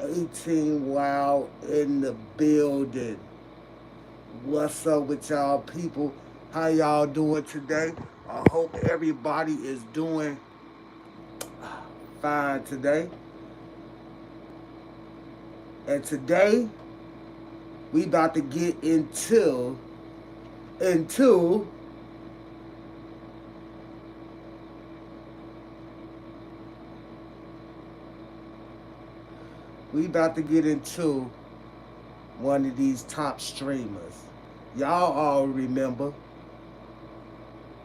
Eighteenwild in the building. What's up with y'all people? How y'all doing today? I hope everybody is doing fine today. And today we about to get into we about to get into one of these top streamers. Y'all all remember.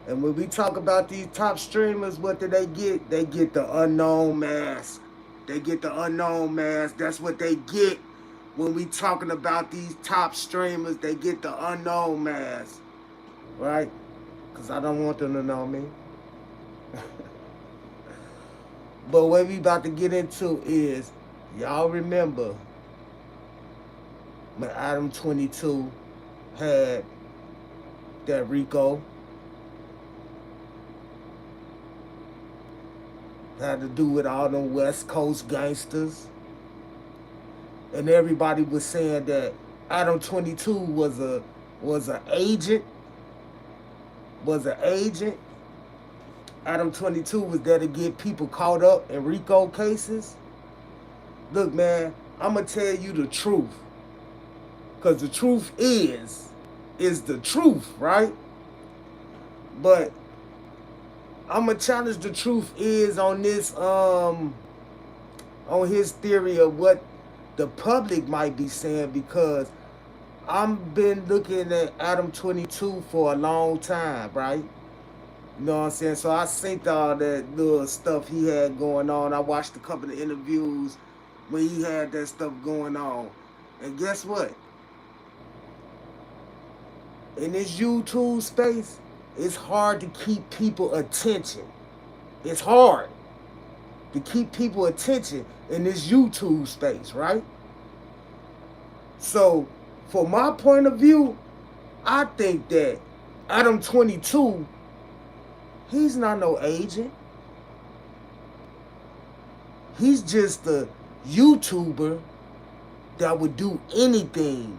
And when we talk about these top streamers, what do they get? They get the unknown mask. They get the unknown mask. That's what they get when we talking about these top streamers. They get the unknown mask, right? Because I don't want them to know me. But what we about to get into is, y'all remember when Adam 22 had that Rico, had to do with all them West Coast gangsters. And everybody was saying that Adam 22 was an agent. Was an agent. Adam 22 was there to get people caught up in Rico cases. Look, man, I'm going to tell you the truth. Because the truth is the truth, right? But I'm going to challenge the truth is on this, on his theory of what the public might be saying, because I've been looking at Adam 22 for a long time, right? You know what I'm saying? So I synced all that little stuff he had going on. I watched a couple of interviews when he had that stuff going on. And guess what? In this YouTube space, it's hard to keep people attention. It's hard to keep people attention in this YouTube space, right? So, from my point of view, I think that Adam 22, he's not no agent. He's just a YouTuber that would do anything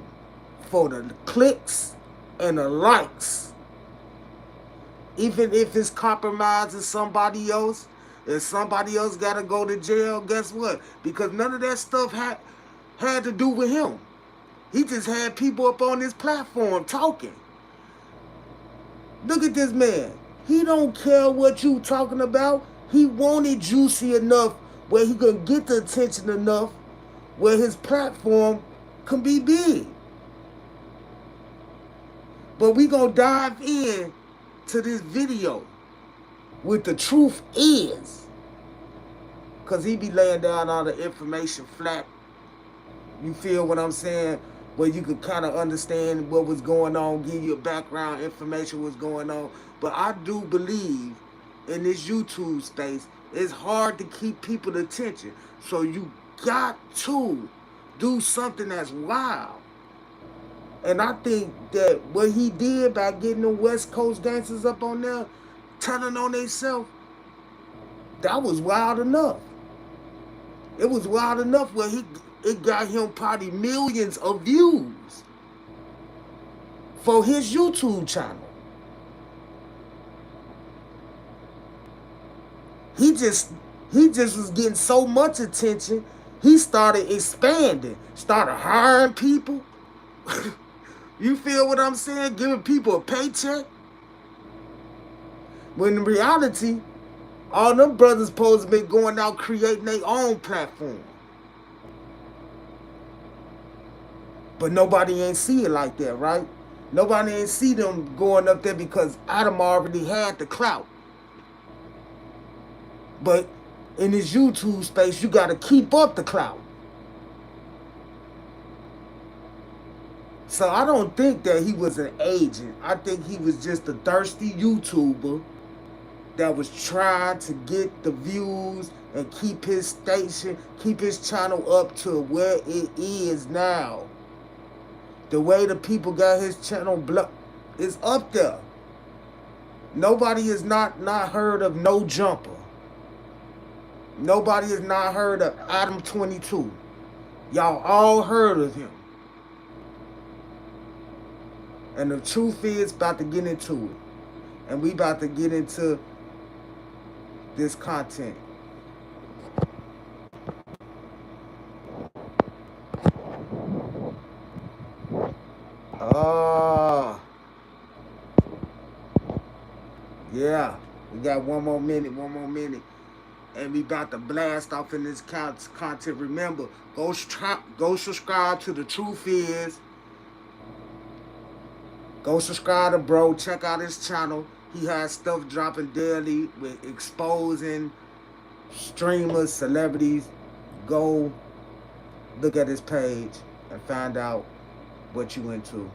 for the clicks and the likes. Even if it's compromising somebody else, if somebody else gotta go to jail, guess what? Because none of that stuff had to do with him. He just had people up on his platform talking. Look at this man. He don't care what you talking about. He wanted juicy enough where he could get the attention enough where his platform can be big. But we gonna dive in to this video with the truth is, because he be laying down all the information flat. You feel what I'm saying? Where you could kind of understand what was going on, give you a background information what's going on. But I do believe in this YouTube space, it's hard to keep people's attention. So you got to do something that's wild. And I think that what he did by getting the West Coast dancers up on there, telling on themselves, that was wild enough. It was wild enough where it got him probably millions of views for his YouTube channel. He just was getting so much attention, he started expanding, started hiring people. You feel what I'm saying? Giving people a paycheck. When in reality, all them brothers supposed to be going out creating their own platform. But nobody ain't see it like that, right? Nobody ain't see them going up there because Adam already had the clout. But in this YouTube space, you got to keep up the clout. So I don't think that he was an agent. I think he was just a thirsty YouTuber that was trying to get the views and keep his station, keep his channel up to where it is now. The way the people got his channel is up there. Nobody has not heard of No Jumper. Nobody has not heard of Adam 22. Y'all all heard of him. And the truth is about to get into it. And we about to get into this content. Oh, yeah. We got one more minute. And we about to blast off in this content. Remember, go subscribe to The Truth Is. Go subscribe to bro. Check out his channel. He has stuff dropping daily with exposing streamers, celebrities. Go look at his page and find out what you into.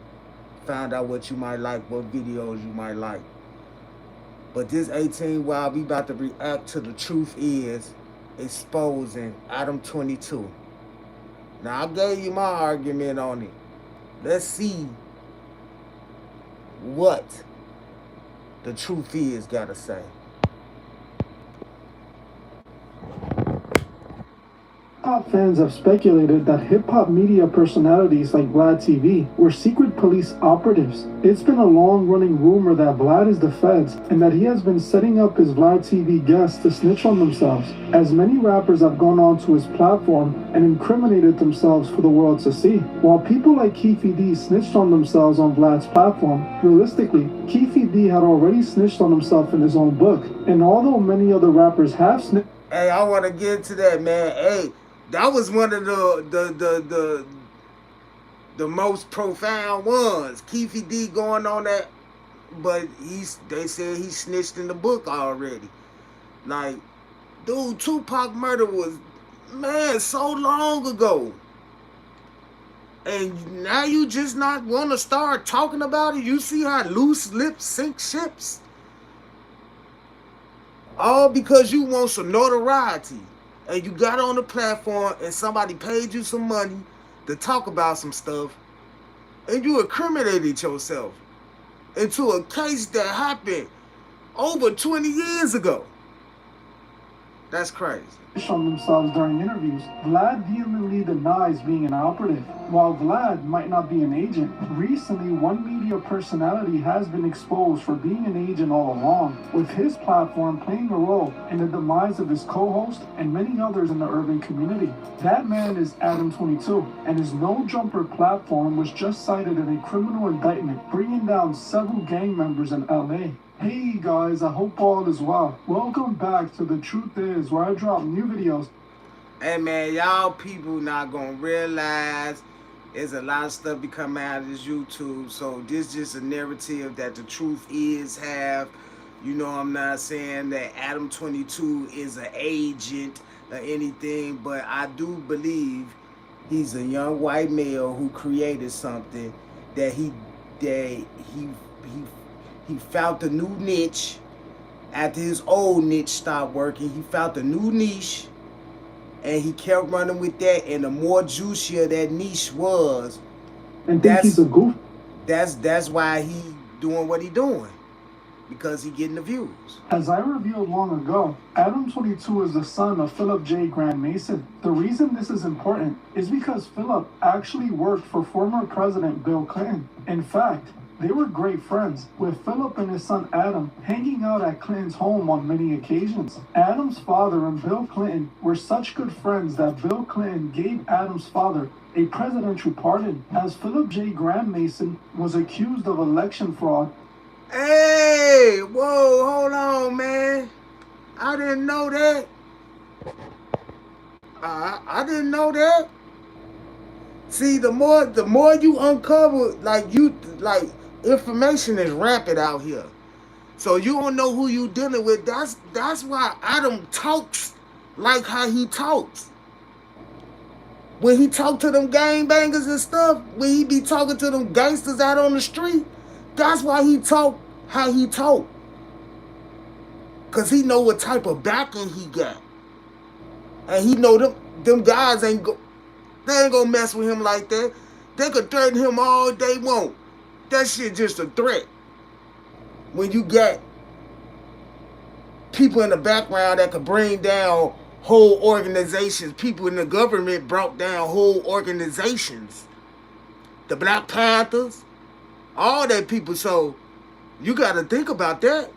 Find out what you might like, what videos you might like. But this 18Wild, we about to react to The Truth Is exposing Adam 22. Now, I gave you my argument on it. Let's see what The Truth Is got to say. Hip-hop fans have speculated that hip-hop media personalities like Vlad TV were secret police operatives. It's been a long-running rumor that Vlad is the feds and that he has been setting up his Vlad TV guests to snitch on themselves, as many rappers have gone onto his platform and incriminated themselves for the world to see. While people like Keefy D snitched on themselves on Vlad's platform, realistically, Keefy D had already snitched on himself in his own book, and although many other rappers have snitched... Hey, I want to get into that, man. Hey, that was one of the most profound ones. Keefy D going on that, but they said he snitched in the book already. Like, dude, Tupac murder was, man, so long ago. And now you just not want to start talking about it? You see how loose lips sink ships? All because you want some notoriety. And you got on the platform and somebody paid you some money to talk about some stuff. And you incriminated yourself into a case that happened over 20 years ago. That's crazy. On themselves during interviews. Vlad vehemently denies being an operative. While Vlad might not be an agent, recently one media personality has been exposed for being an agent all along, with his platform playing a role in the demise of his co-host and many others in the urban community. That man is Adam 22, and his No Jumper platform was just cited in a criminal indictment, bringing down several gang members in LA. Hey guys, I hope all is well. Welcome back to The Truth Is, where I drop new videos. Hey man, y'all people not gonna realize there's a lot of stuff be coming out of this YouTube. So this just a narrative that The Truth Is have. You know, I'm not saying that Adam 22 is an agent or anything, but I do believe he's a young white male who created something that he found a new niche. After his old niche stopped working, he found a new niche, and he kept running with that. And the more juicier that niche was, and he's a goof. That's why he doing what he doing, because he getting the views. As I revealed long ago, Adam 22 is the son of Philip J. Grand Mason. The reason this is important is because Philip actually worked for former President Bill Clinton. In fact, they were great friends, with Philip and his son Adam hanging out at Clinton's home on many occasions. Adam's father and Bill Clinton were such good friends that Bill Clinton gave Adam's father a presidential pardon, as Philip J. Grand Mason was accused of election fraud. Hey, whoa, hold on, man. I didn't know that. I didn't know that. See, the more you uncover, like information is rampant out here. So you don't know who you dealing with. That's why Adam talks like how he talks. When he talk to them gangbangers and stuff, when he be talking to them gangsters out on the street, that's why he talk how he talk. Cause he know what type of backing he got. And he know them guys they ain't gonna mess with him like that. They could threaten him all they want. That shit just a threat. When you got people in the background that could bring down whole organizations. People in the government brought down whole organizations. The Black Panthers, all that people. So you got to think about that.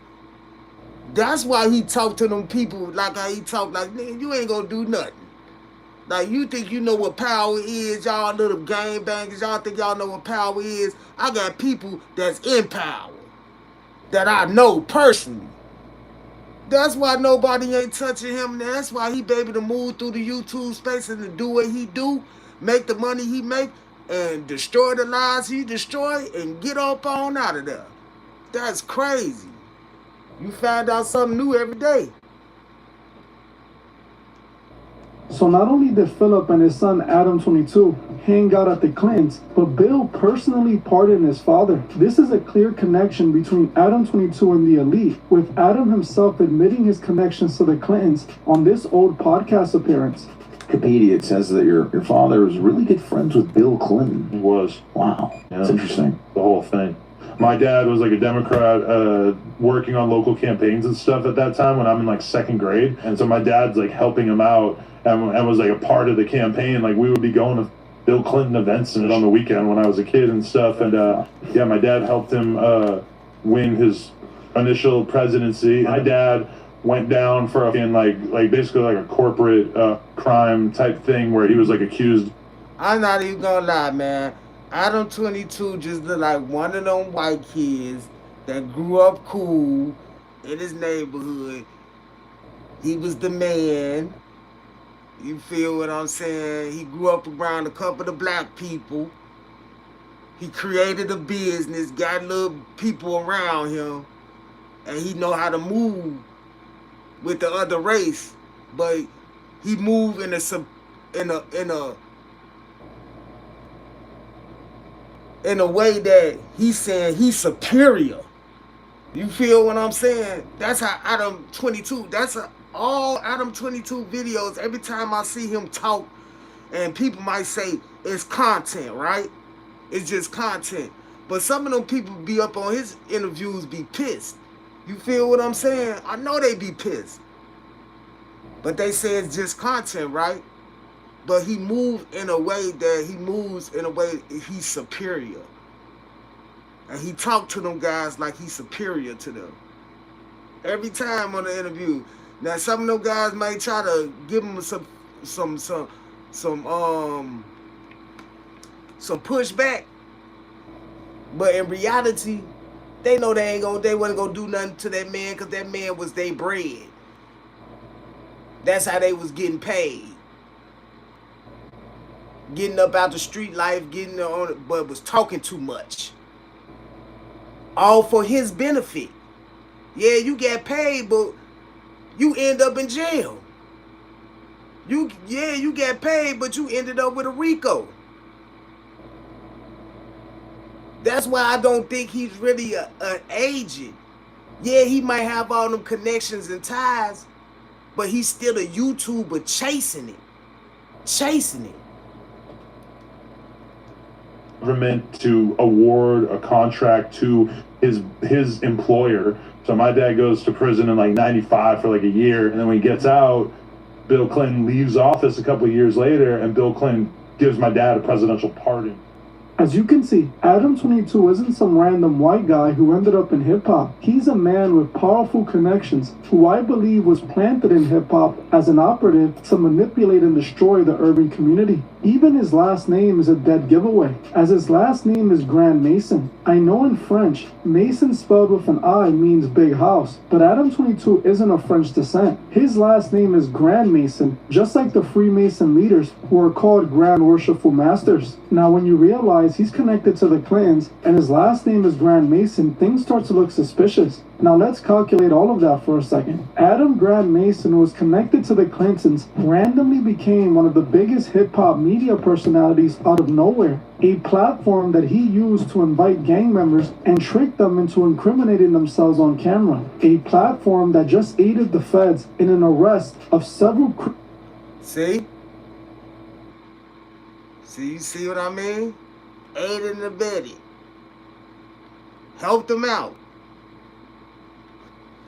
That's why he talked to them people like how he talked. Like, nigga, you ain't gonna do nothing. Like, you think you know what power is, y'all little gangbangers. Y'all think y'all know what power is. I got people that's in power that I know personally. That's why nobody ain't touching him. That's why he be able to move through the YouTube space and to do what he do, make the money he make, and destroy the lives he destroy, and get up on out of there. That's crazy. You find out something new every day. So not only did Philip and his son Adam 22 hang out at the Clintons, but Bill personally pardoned his father. This is a clear connection between Adam 22 and the elite, with Adam himself admitting his connections to the Clintons on this old podcast appearance. Wikipedia, it says that your father was really good friends with Bill Clinton. He was. Wow, Yeah. that's interesting. The whole thing. My dad was like a Democrat working on local campaigns and stuff at that time when I'm in like second grade. And so my dad's like helping him out and was like a part of the campaign. Like we would be going to Bill Clinton events and on the weekend when I was a kid and stuff. And yeah, my dad helped him win his initial presidency. My dad went down for a like basically like a corporate crime type thing where he was like accused. I'm not even gonna lie, man. Adam 22 just looked like one of them white kids that grew up cool in his neighborhood. He was the man. You feel what I'm saying? He grew up around a couple of black people. He created a business, got little people around him, and he know how to move with the other race. But he moved in a way that he's saying he's superior. You feel what I'm saying? That's how Adam 22, all Adam 22 videos, every time I see him talk, and people might say it's content, right? It's just content. But some of them people be up on his interviews be pissed. You feel what I'm saying? I know they be pissed. But they say it's just content, right? But he moves in a way he's superior. And he talked to them guys like he's superior to them. Every time on the interview. Now some of them guys might try to give him some pushback. But in reality, they know they wasn't gonna do nothing to that man because that man was their bread. That's how they was getting paid. Getting up out the street life, getting on it, but was talking too much. All for his benefit. Yeah, you get paid, but you end up in jail. You get paid, but you ended up with a RICO. That's why I don't think he's really an agent. Yeah, he might have all them connections and ties, but he's still a YouTuber chasing it. Government to award a contract to his employer. So my dad goes to prison in like 95 for like a year, and then when he gets out, Bill Clinton leaves office a couple of years later, and Bill Clinton gives my dad a presidential pardon. As you can see, Adam 22 isn't some random white guy who ended up in hip-hop. He's a man with powerful connections who I believe was planted in hip-hop as an operative to manipulate and destroy the urban community. Even his last name is a dead giveaway, as his last name is Grand Mason. I know in French, Mason spelled with an I means big house, but Adam 22 isn't of French descent. His last name is Grand Mason, just like the Freemason leaders who are called Grand Worshipful Masters. Now when you realize he's connected to the Clintons and his last name is Grand Mason, things start to look suspicious. Now let's calculate all of that for a second. Adam Grand Mason was connected to the Clintons, randomly became one of the biggest hip-hop media personalities out of nowhere. A platform that he used to invite gang members and trick them into incriminating themselves on camera. A platform that just aided the feds in an arrest of several... See? You see what I mean? Aided and abetted. Helped them out.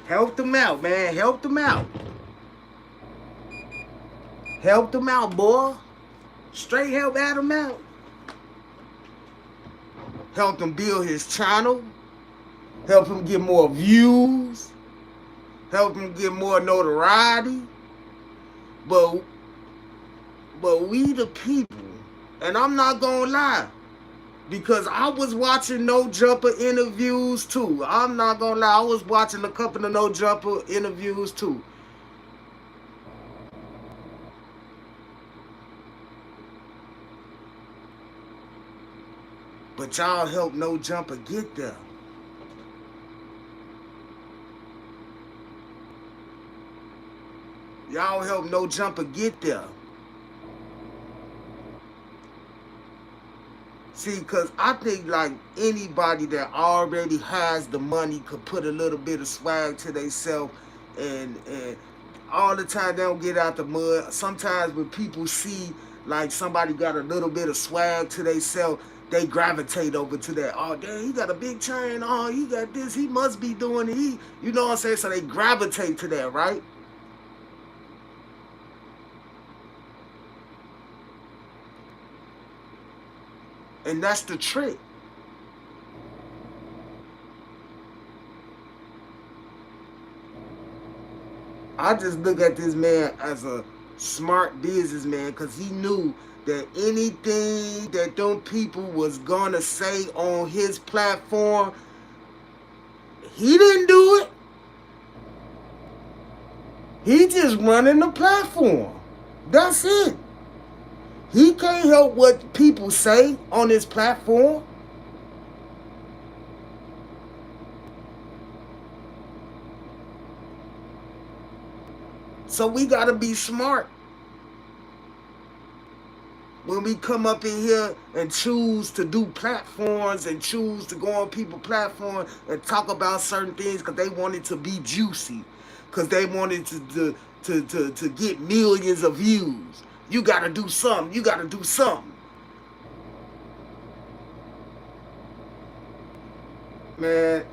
Help them out, man. Help them out. Helped him out, boy. Straight help Adam out. Helped him build his channel. Help him get more views. Help him get more notoriety. But we the people, and I'm not gonna lie, because I was watching No Jumper interviews too. I'm not gonna lie, I was watching a couple of No Jumper interviews too. But y'all helped No Jumper get there. Y'all helped No Jumper get there. See, because I think like anybody that already has the money could put a little bit of swag to themselves, and all the time they don't get out the mud. Sometimes when people see like somebody got a little bit of swag to themselves, they gravitate over to that. Oh, damn, he got a big chain. Oh, he got this. He must be doing it. You know what I'm saying? So they gravitate to that, right? And that's the trick. I just look at this man as a smart businessman because he knew that anything that them people was gonna say on his platform, he didn't do it. He just running the platform. That's it. He can't help what people say on his platform. So we gotta be smart when we come up in here and choose to do platforms and choose to go on people's platform and talk about certain things because they want it to be juicy, because they wanted to get millions of views. You gotta do something. You gotta do something. Man,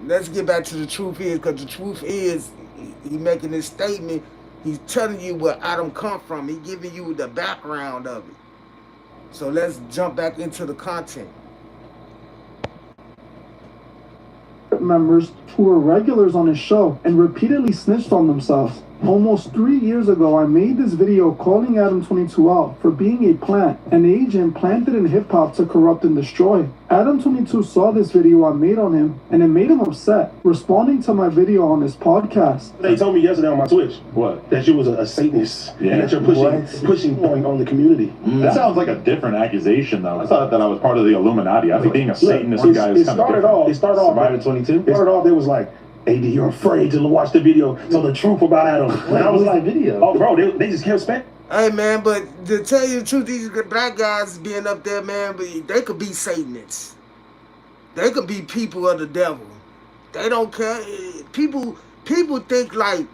let's get back to the truth is, because the truth is, he making this statement. He's telling you where Adam come from. He giving you the background of it. So let's jump back into the content. Members who were regulars on his show and repeatedly snitched on themselves. Almost 3 years ago, I made this video calling Adam 22 out for being a plant, an agent planted in hip-hop to corrupt and destroy. Adam 22 saw this video I made on him, and it made him upset, responding to my video on his podcast. They told me yesterday on my Twitch What? that you was a Satanist and that you're What? pushing on the community. That sounds like a different accusation, though. I thought that I was part of the Illuminati. I think being a Satanist Look, guy is kind of different. It started off. Survivor 22? It started off. They was like, "AD, you're afraid to watch the video, tell the truth about Adam." And I was like, video? "Oh, bro, they just kept spending." Hey, man, but to tell you the truth, these black guys being up there, man, but they could be Satanists. They could be people of the devil. They don't care. People think like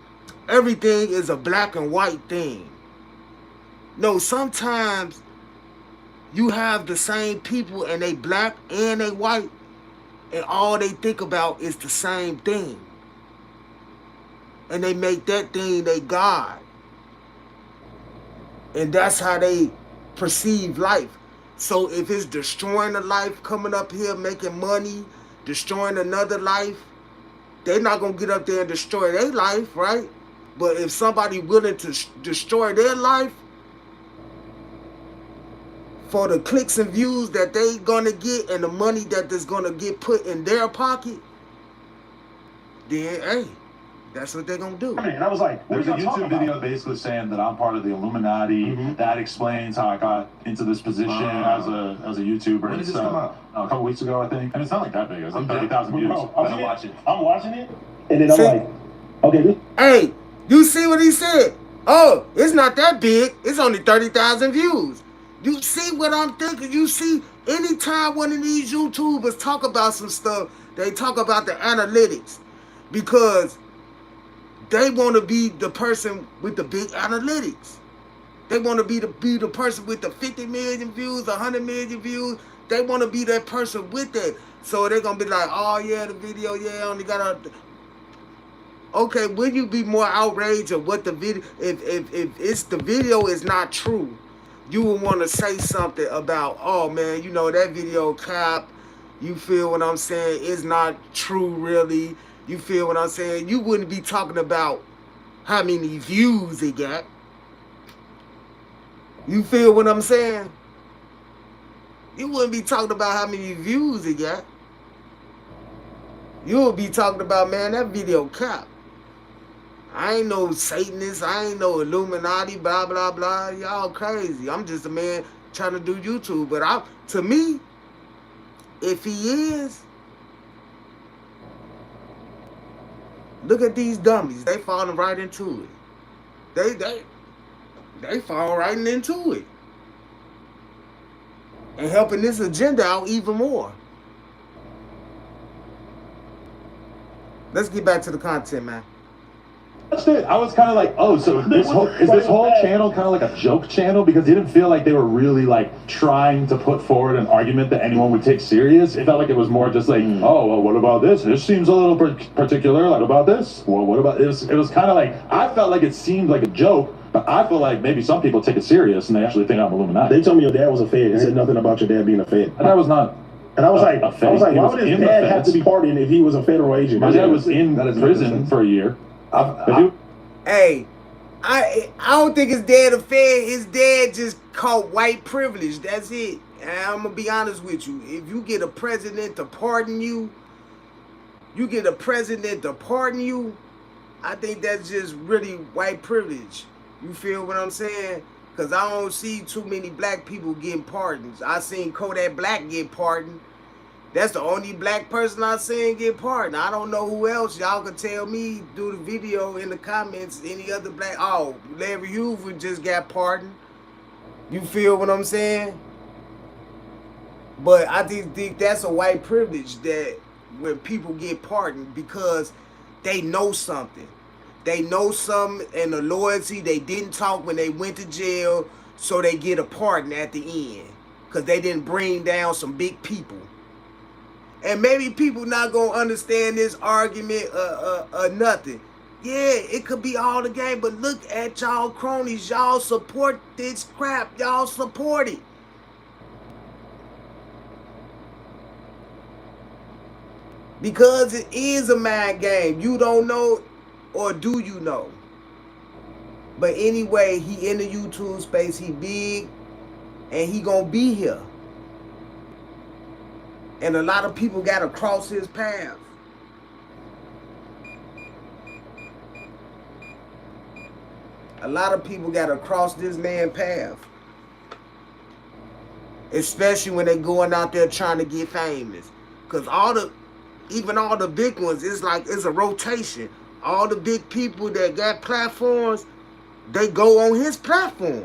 everything is a black and white thing. No, sometimes you have the same people and they black and they white, and all they think about is the same thing. And they make that thing their God. And that's how they perceive life. So if it's destroying a life, coming up here, making money, destroying another life, they're not going to get up there and destroy their life, right? But if somebody willing to destroy their life for the clicks and views that they going to get and the money that is going to get put in their pocket, then, hey, that's what they're going to do. And I was like, "What There's are a you talking YouTube about?" video basically saying that I'm part of the Illuminati. That explains how I got into this position as a YouTuber. When did this come out? A couple weeks ago, I think. And it's not like that big. It's like 30,000 views. Bro, I don't watch it. I'm watching it, and then I'm See? like, "Okay, Hey, you see what he said? Oh, it's not that big. It's only 30,000 views. You see what I'm thinking? You see, anytime one of these YouTubers talk about some stuff, they talk about the analytics. Because they want to be the person with the big analytics. They want to be the person with the 50 million views, 100 million views. They want to be that person with that. So they're going to be like, oh, yeah, the video, yeah, only got Okay, will you be more outraged of what the video? If it's the video is not true, you would want to say something about, oh man, you know that video cap. You feel what I'm saying? It's not true, really. You feel what I'm saying? You wouldn't be talking about how many views it got. You feel what I'm saying? You wouldn't be talking about how many views it got. You would be talking about, man, that video cap. I ain't no Satanist. I ain't no Illuminati, blah, blah, blah. Y'all crazy. I'm just a man trying to do YouTube. But to me, if he is, look at these dummies. They falling right into it. They fall right into it. And helping this agenda out even more. Let's get back to the content, man. That's it. I was kind of like, oh, so this whole channel kind of like a joke channel, because it didn't feel like they were really like trying to put forward an argument that anyone would take serious. It felt like it was more just like, oh, well, what about this? This seems a little particular. Like, about this? Well, what about this? It was kind of like, I felt like it seemed like a joke, but I feel like maybe some people take it serious and they actually think I'm Illuminati. They told me your dad was a Fed and said nothing about your dad being a Fed. And I was not. And I was like, why would his dad have to be feds. partying if he was a federal agent? My dad was in prison for a year. Hey, I don't think his dad a Fed. His dad just caught white privilege. That's it. And I'm gonna be honest with you. If you get a president to pardon you, I think that's just really white privilege. You feel what I'm saying? Because I don't see too many black people getting pardons. I seen Kodak Black get pardoned. That's the only black person I seen get pardoned. I don't know who else. Y'all can tell me, do the video in the comments, any other black. Oh, Larry Hoover just got pardoned. You feel what I'm saying? But I think that's a white privilege, that when people get pardoned because they know something. They know something, and the loyalty, they didn't talk when they went to jail, so they get a pardon at the end. Because they didn't bring down some big people. And maybe people not going to understand this argument or nothing. Yeah, it could be all the game, but look at y'all cronies. Y'all support this crap. Y'all support it. Because it is a mind game. You don't know, or do you know? But anyway, he in the YouTube space. He big, and he gonna be here. And a lot of people got to cross his path. A lot of people got to cross this man's path. Especially when they going out there trying to get famous. Because even all the big ones, it's a rotation. All the big people that got platforms, they go on his platform.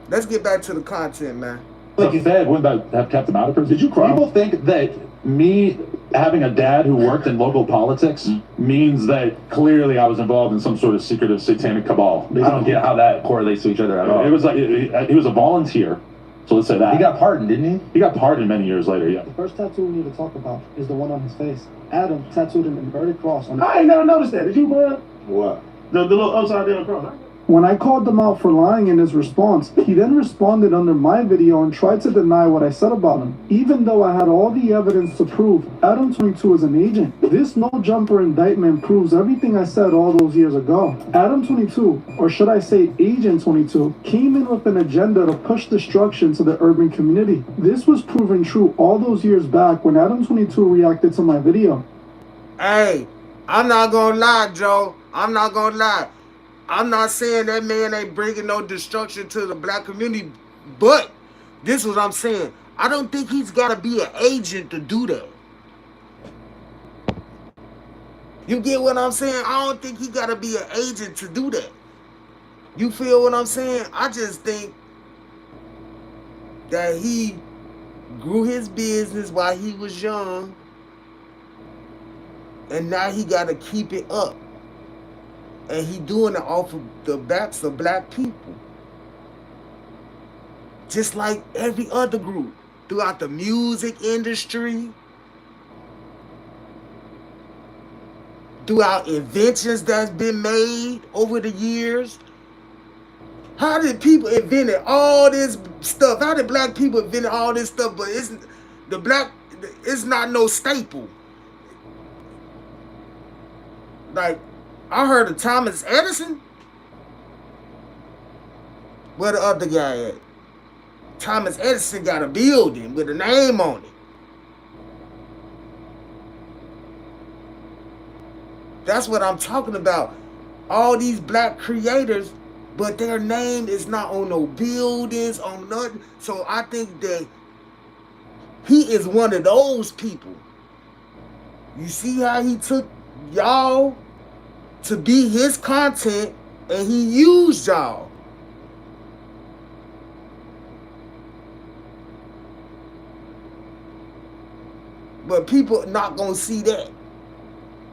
Let's get back to the content, man. Like you said, wouldn't that have kept him out of prison? Did you cry? People think that me having a dad who worked in local politics means that clearly I was involved in some sort of secretive satanic cabal. I don't get how that correlates to each other at all. It was like he was a volunteer, so let's say that. He got pardoned, didn't he? He got pardoned many years later, yeah. The first tattoo we need to talk about is the one on his face. Adam tattooed an inverted cross on it. I ain't never noticed that. Did you, bro? What? The little upside down cross. When I called him out for lying in his response, he then responded under my video and tried to deny what I said about him. Even though I had all the evidence to prove Adam 22 is an agent, this no-jumper indictment proves everything I said all those years ago. Adam 22, or should I say Agent 22, came in with an agenda to push destruction to the urban community. This was proven true all those years back when Adam 22 reacted to my video. Hey, I'm not gonna lie, Joe. I'm not gonna lie. I'm not saying that man ain't bringing no destruction to the black community, but this is what I'm saying. I don't think he's got to be an agent to do that. You get what I'm saying? I don't think he got to be an agent to do that. You feel what I'm saying? I just think that he grew his business while he was young, and now he got to keep it up. And he doing it off of the backs of black people. Just like every other group throughout the music industry. throughout inventions that's been made over the years. How did people invented all this stuff? How did black people invent all this stuff? But it's not no staple. Like, I heard of Thomas Edison. Where the other guy at? Thomas Edison got a building with a name on it. That's what I'm talking about. All these black creators, but their name is not on no buildings, on nothing. So I think that he is one of those people. You see how he took y'all to be his content and he used y'all. But people not gonna see that.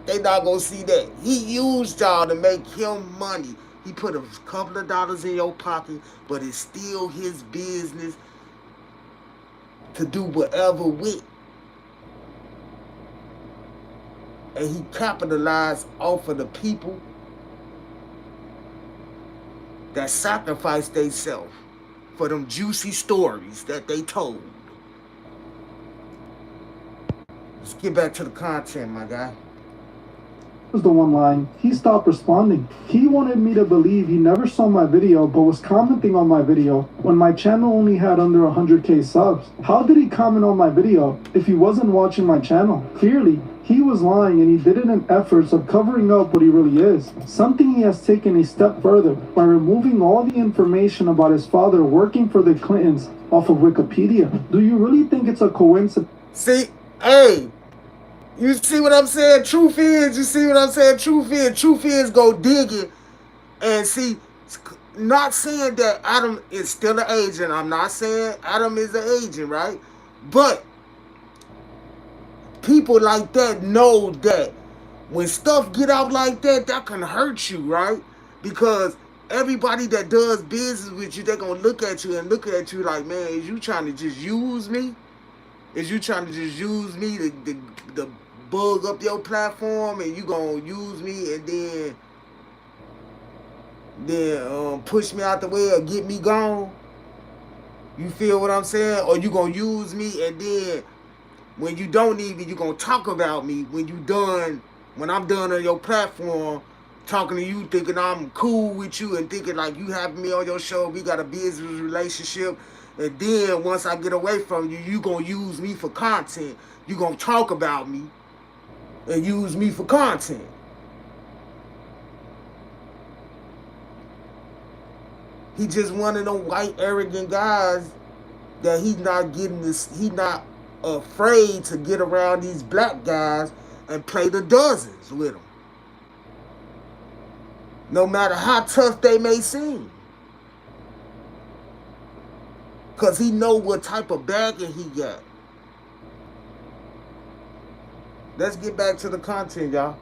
They not gonna see that. He used y'all to make him money. He put a couple of dollars in your pocket, but it's still his business to do whatever with. And he capitalized off of the people that sacrificed themselves for them juicy stories that they told. Let's get back to the content, my guy. Was the one line. He stopped responding. He wanted me to believe he never saw my video but was commenting on my video when my channel only had under 100k subs. How did he comment on my video if he wasn't watching my channel? Clearly, he was lying and he did it in efforts of covering up what he really is. Something he has taken a step further by removing all the information about his father working for the Clintons off of Wikipedia. Do you really think it's a coincidence? See, hey, you see what I'm saying? Truth is go digging and see. Not saying that Adam is still an agent. I'm not saying Adam is an agent, right? But people like that know that when stuff get out like that, that can hurt you, right? Because everybody that does business with you, they're going to look at you like, man, is you trying to just use me? Is you trying to just use me to bug up your platform and you gonna use me and then push me out the way or get me gone? You feel what I'm saying? Or you gonna use me and then when you don't need me, you gonna talk about me when I'm done on your platform, talking to you, thinking I'm cool with you and thinking like you having me on your show, we got a business relationship. And then once I get away from you, you gonna use me for content. You gonna talk about me and use me for content. He just one of them white arrogant guys that he's not afraid to get around these black guys and play the dozens with them. No matter how tough they may seem. Because he know what type of bagging he got. Let's get back to the content, y'all.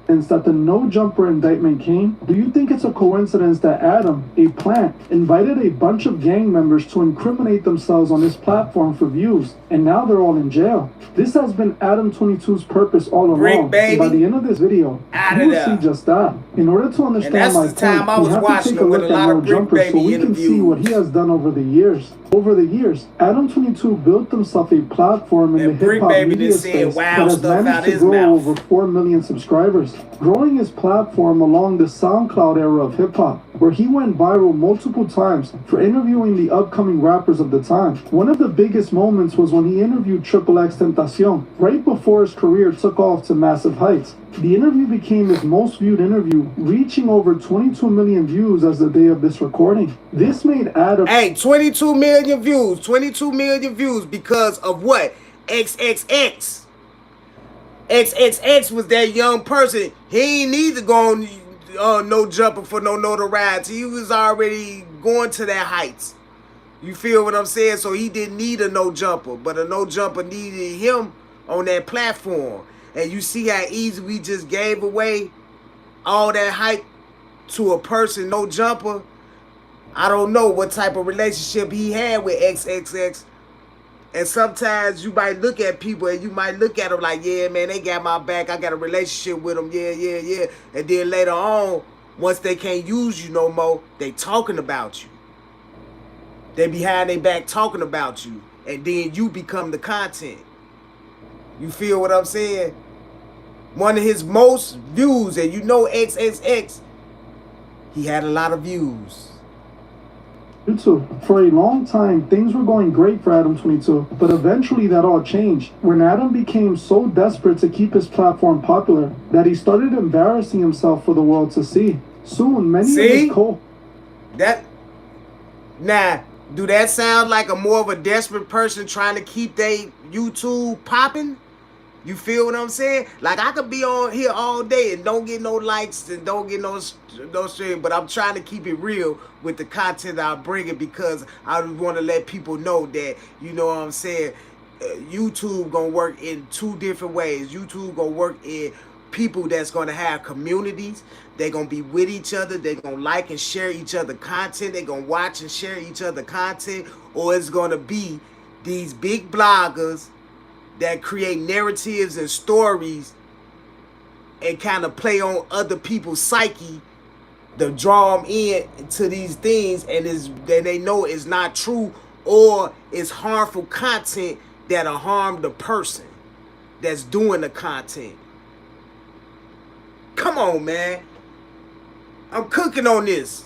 That the no jumper indictment came, do you think it's a coincidence that Adam, a plant, invited a bunch of gang members to incriminate themselves on his platform for views, and now they're all in jail? This has been Adam 22's purpose all along. Baby. By the end of this video, you will see just that. In order to understand my point, we have to take a look at no jumper so we can see what he has done over the years. Over the years, Adam 22 built himself a platform in the hip-hop media space that has managed to grow over 4 million subscribers, growing his platform along the SoundCloud era of hip-hop, where he went viral multiple times for interviewing the upcoming rappers of the time. One of the biggest moments was when he interviewed XXXTentacion, right before his career took off to massive heights. The interview became his most viewed interview, reaching over 22 million views as the day of this recording. This made Adam... Hey, 22 million views. 22 million views because of what? XXX. XXX was that young person. He ain't need to go on no jumper for no notoriety. He was already going to that heights. You feel what I'm saying? So he didn't need a no jumper, but a no jumper needed him on that platform. And you see how easy we just gave away all that hype to a person, no jumper. I don't know what type of relationship he had with XXX And sometimes you might look at people and you might look at them like, yeah, man, they got my back. I got a relationship with them. Yeah, yeah, yeah. And then later on, once they can't use you no more, they talking about you. They behind their back talking about you. And then you become the content. You feel what I'm saying? One of his most views, and you know XXX, he had a lot of views. YouTube. For a long time, things were going great for Adam 22, but eventually that all changed when Adam became so desperate to keep his platform popular that he started embarrassing himself for the world to see. Soon, many of his do that sound like a more of a desperate person trying to keep their YouTube popping? You feel what I'm saying? Like, I could be on here all day and don't get no likes and don't get no stream, but I'm trying to keep it real with the content I'm bringing because I want to let people know that, you know what I'm saying, YouTube gonna work in two different ways. YouTube gonna work in people that's gonna have communities. They're gonna be with each other. They're gonna like and share each other content. They're gonna watch and share each other content. Or it's gonna be these big bloggers that create narratives and stories and kind of play on other people's psyche to draw them in to these things, and they know it's not true or it's harmful content that'll harm the person that's doing the content. Come on, man. I'm cooking on this.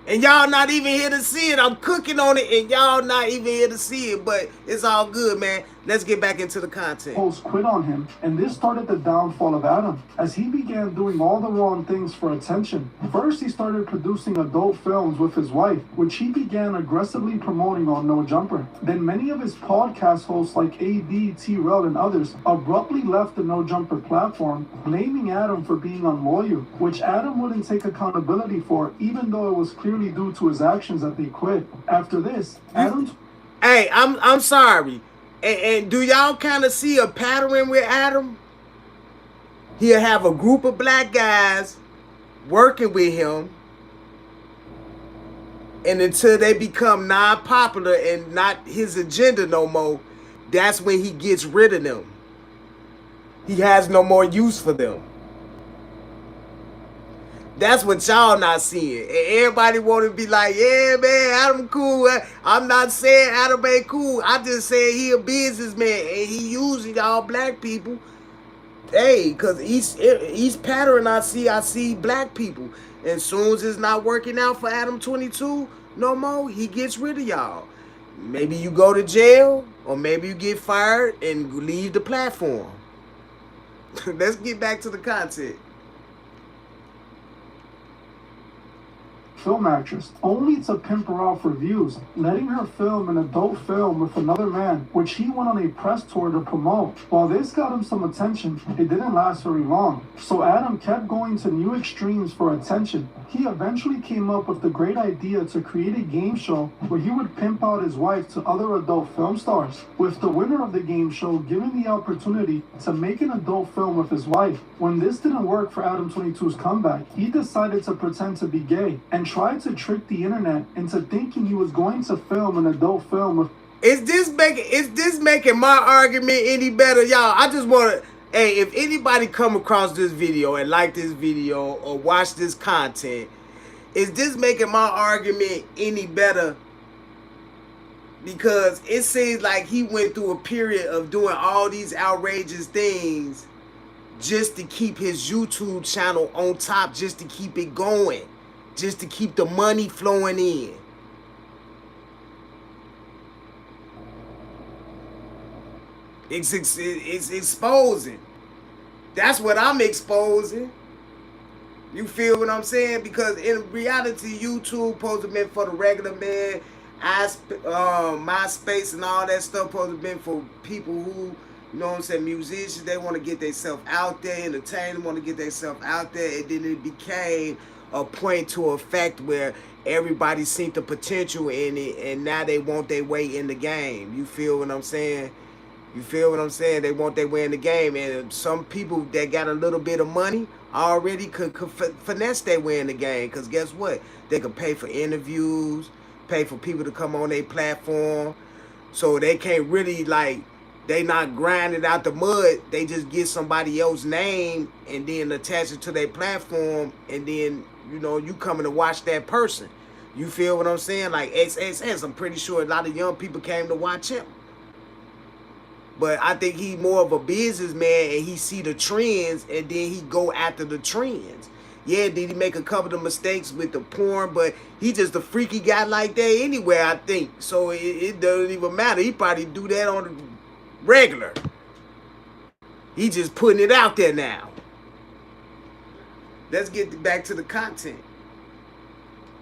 And y'all not even here to see it. I'm cooking on it and y'all not even here to see it. But it's all good, man. Let's get back into the content. Posts quit on him, and this started the downfall of Adam, as he began doing all the wrong things for attention. First, he started producing adult films with his wife, which he began aggressively promoting on No Jumper. Then many of his podcast hosts like AD, T-Rel, and others abruptly left the No Jumper platform, blaming Adam for being unloyal, which Adam wouldn't take accountability for, even though it was clearly due to his actions that they quit. After this, Adam... Hey, I'm sorry. And do y'all kind of see a pattern with Adam? He'll have a group of black guys working with him, and until they become non-popular and not his agenda no more, that's when he gets rid of them. He has no more use for them. That's what y'all not seeing. And everybody want to be like, yeah, man, Adam cool. I'm not saying Adam ain't cool. I just saying he a businessman and he using y'all black people. Hey, because each pattern I see black people. And soon as it's not working out for Adam 22 no more, he gets rid of y'all. Maybe you go to jail or maybe you get fired and leave the platform. Let's get back to the content. Film actress, only to pimp her out for views, letting her film an adult film with another man, which he went on a press tour to promote. While this got him some attention, it didn't last very long. So Adam kept going to new extremes for attention. He eventually came up with the great idea to create a game show where he would pimp out his wife to other adult film stars, with the winner of the game show given the opportunity to make an adult film with his wife. When this didn't work for Adam 22's comeback, he decided to pretend to be gay and tried to trick the internet into thinking he was going to film an adult film with... Is this making my argument any better, y'all? I just want to... Hey, if anybody come across this video and like this video or watch this content, is this making my argument any better? Because it seems like he went through a period of doing all these outrageous things just to keep his YouTube channel on top, just to keep it going, just to keep the money flowing in. It's exposing. That's what I'm exposing. You feel what I'm saying? Because in reality, YouTube supposed to be for the regular man. MySpace and all that stuff supposed to be for people who, you know what I'm saying, musicians. They want to get themselves out there, entertainers want to get themselves out there, and then it became a point to effect where everybody seen the potential in it, and now they want their way in the game. You feel what I'm saying? You feel what I'm saying? They want their way in the game, and some people that got a little bit of money already could finesse their way in the game, because guess what? They could pay for interviews, pay for people to come on their platform. So they can't really, like, they not grinding out the mud. They just get somebody else's name and then attach it to their platform, and then, you know, you coming to watch that person. You feel what I'm saying? Like XXS, I'm pretty sure a lot of young people came to watch him. But I think he more of a businessman, and he see the trends, and then he go after the trends. Yeah, did he make a couple of mistakes with the porn, but he just a freaky guy like that anyway, I think. So it doesn't even matter. He probably do that on the regular. He just putting it out there now. Let's get back to the content.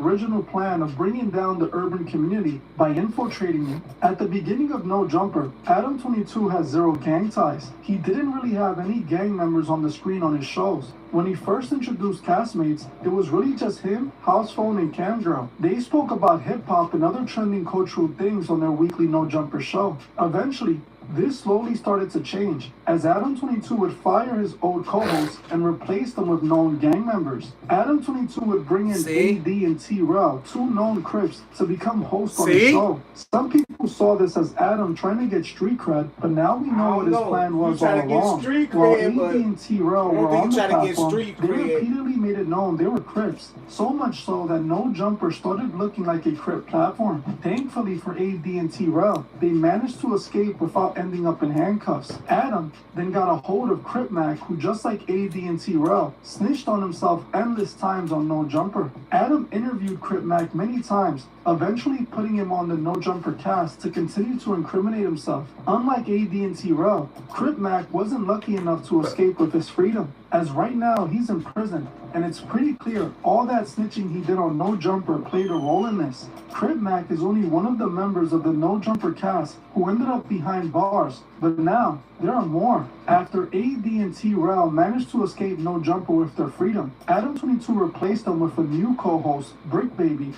Original plan of bringing down the urban community by infiltrating it. At the beginning of No Jumper, Adam 22 has zero gang ties. He didn't really have any gang members on the screen on his shows. When he first introduced castmates, it was really just him, House Phone, and Camgirl. They spoke about hip-hop and other trending cultural things on their weekly No Jumper show. Eventually, this slowly started to change, as Adam 22 would fire his old co-hosts and replace them with known gang members. Adam 22 would bring in AD and T-Rel, two known Crips, to become hosts on the show. Some people saw this as Adam trying to get street cred, but now we know what his plan was all along. While AD and T-Rel were on the platform, they repeatedly made it known they were Crips, so much so that No Jumper started looking like a Crip platform. Thankfully for AD and T-Rel, they managed to escape without ending up in handcuffs. Adam then got a hold of Crip Mac, who, just like AD and T-Rel, snitched on himself endless times on No Jumper. Adam interviewed Crip Mac many times, eventually putting him on the No Jumper cast to continue to incriminate himself. Unlike AD and T-Rel, Crip Mac wasn't lucky enough to escape with his freedom, as right now he's in prison, and it's pretty clear all that snitching he did on No Jumper played a role in this. Crip Mac is only one of the members of the No Jumper cast who ended up behind bars, but now there are more. After AD and T-Rel managed to escape No Jumper with their freedom, Adam 22 replaced them with a new co-host, Brick Baby,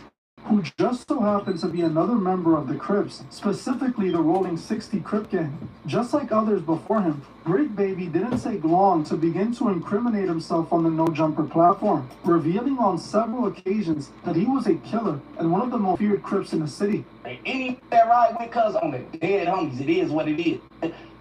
who just so happens to be another member of the Crips, specifically the Rolling 60 Crip Gang. Just like others before him, Brick Baby didn't take long to begin to incriminate himself on the No Jumper platform, revealing on several occasions that he was a killer and one of the most feared Crips in the city. Any that ride with cuz on the dead homies, it is what it is.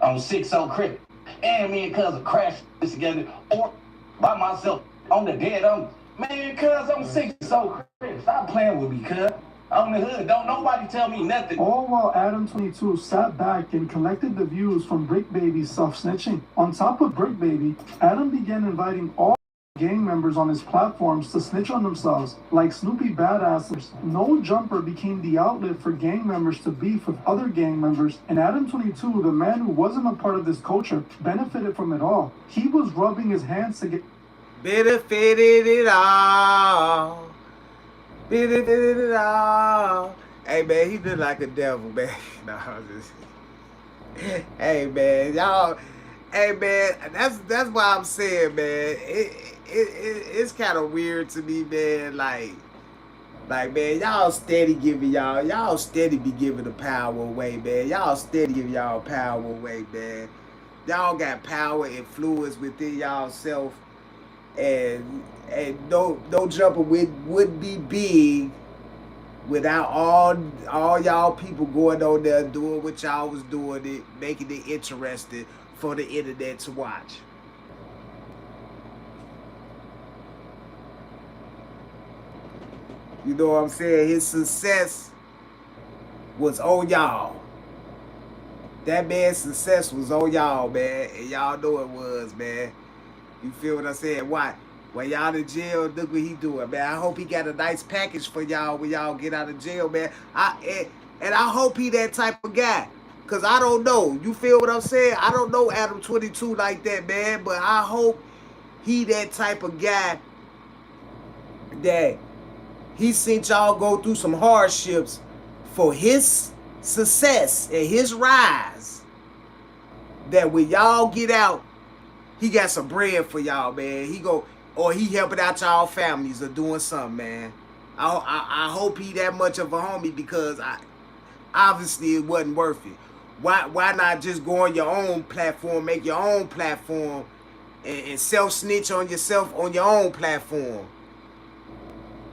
On 6-0 Crip. And me and cuz will crash this together, or by myself on the dead homies. Man, cuz I'm 6-0 Crip. Stop playing with me, cuz. On the hood, don't nobody tell me nothing. All while Adam 22 sat back and collected the views from Brick Baby's self-snitching. On top of Brick Baby, Adam began inviting all gang members on his platforms to snitch on themselves, like Snoopy Badassers. No Jumper became the outlet for gang members to beef with other gang members, and Adam 22, the man who wasn't a part of this culture, benefited from it all. He was rubbing his hands to get benefited it all. Benefited it all. Hey man, he look like a devil, man. No, I'm just... Hey man, y'all. Hey man, that's why I'm saying, man. It's kind of weird to me, man. Like man, y'all steady giving y'all steady be giving the power away, man. Y'all steady giving y'all power away, man. Y'all got power, influence within y'all self. And no Jumper would be big without all y'all people going on there doing what y'all was doing, it making it interesting for the internet to watch. You know what I'm saying? His success was on y'all. That man's success was on y'all, man, and y'all know it was, man. You feel what I'm saying? Why? When y'all in jail, look what he doing, man. I hope he got a nice package for y'all when y'all get out of jail, man. And I hope he that type of guy. Because I don't know. You feel what I'm saying? I don't know Adam 22 like that, man. But I hope he that type of guy that he seen y'all go through some hardships for his success and his rise. That when y'all get out, he got some bread for y'all, man. Or he helping out y'all families or doing something, man. I hope he that much of a homie, because obviously it wasn't worth it. Why not just go on your own platform, make your own platform, and self-snitch on yourself on your own platform?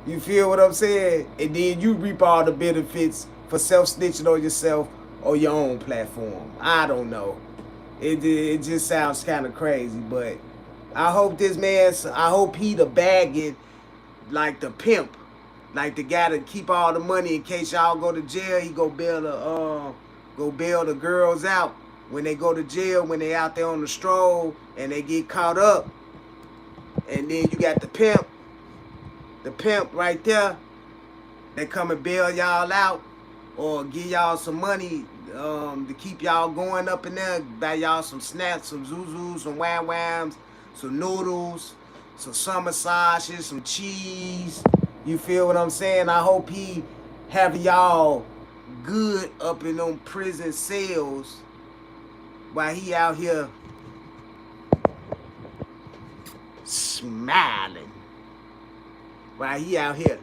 You feel what I'm saying? And then you reap all the benefits for self-snitching on yourself or your own platform. I don't know. It just sounds kind of crazy, but I hope this man, I hope he the bagging, like the pimp, like the guy to keep all the money in case y'all go to jail. He go bail the girls out when they go to jail, when they out there on the stroll and they get caught up. And then you got the pimp right there. They come and bail y'all out or give y'all some money to keep y'all going up in there. Buy y'all some snacks, some zuzus, some wham whams, some noodles, some summer sausages, some cheese. You feel what I'm saying? I hope he have y'all good up in them prison cells while he out here smiling. While he out here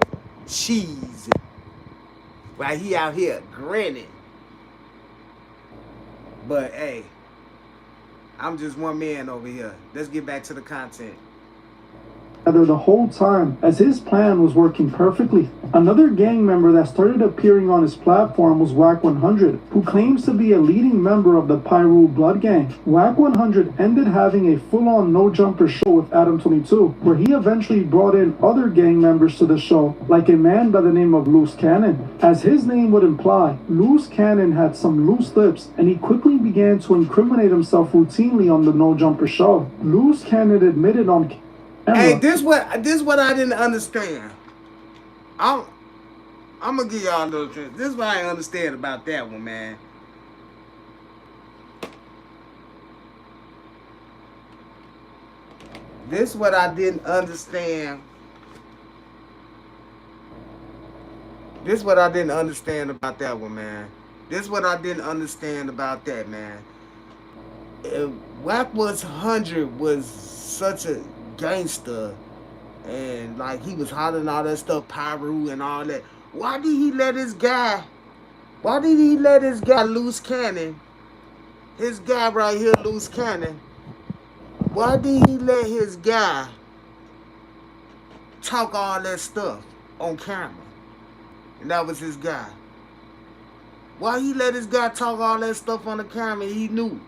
cheesing. While he out here grinning. But hey, I'm just one man over here. Let's get back to the content. The whole time, as his plan was working perfectly. Another gang member that started appearing on his platform was Whack 100, who claims to be a leading member of the Pyru Blood Gang. Whack 100 ended having a full-on no-jumper show with Adam 22, where he eventually brought in other gang members to the show, like a man by the name of Loose Cannon. As his name would imply, Loose Cannon had some loose lips, and he quickly began to incriminate himself routinely on the no-jumper show. Loose Cannon admitted on camera. Hey, this what I didn't understand. I'm gonna give y'all a little trick. This is what I understand about that one, man. This what I didn't understand. This what I didn't understand about that one, man. This what I didn't understand about that, man. Whack 100 was such a gangster, and like he was hollering all that stuff, Pyru and all that. Why did he let his guy Loose Cannon, his guy right here, Loose Cannon, why did he let his guy talk all that stuff on camera? And that was his guy. Why he let his guy talk all that stuff on the camera? He knew.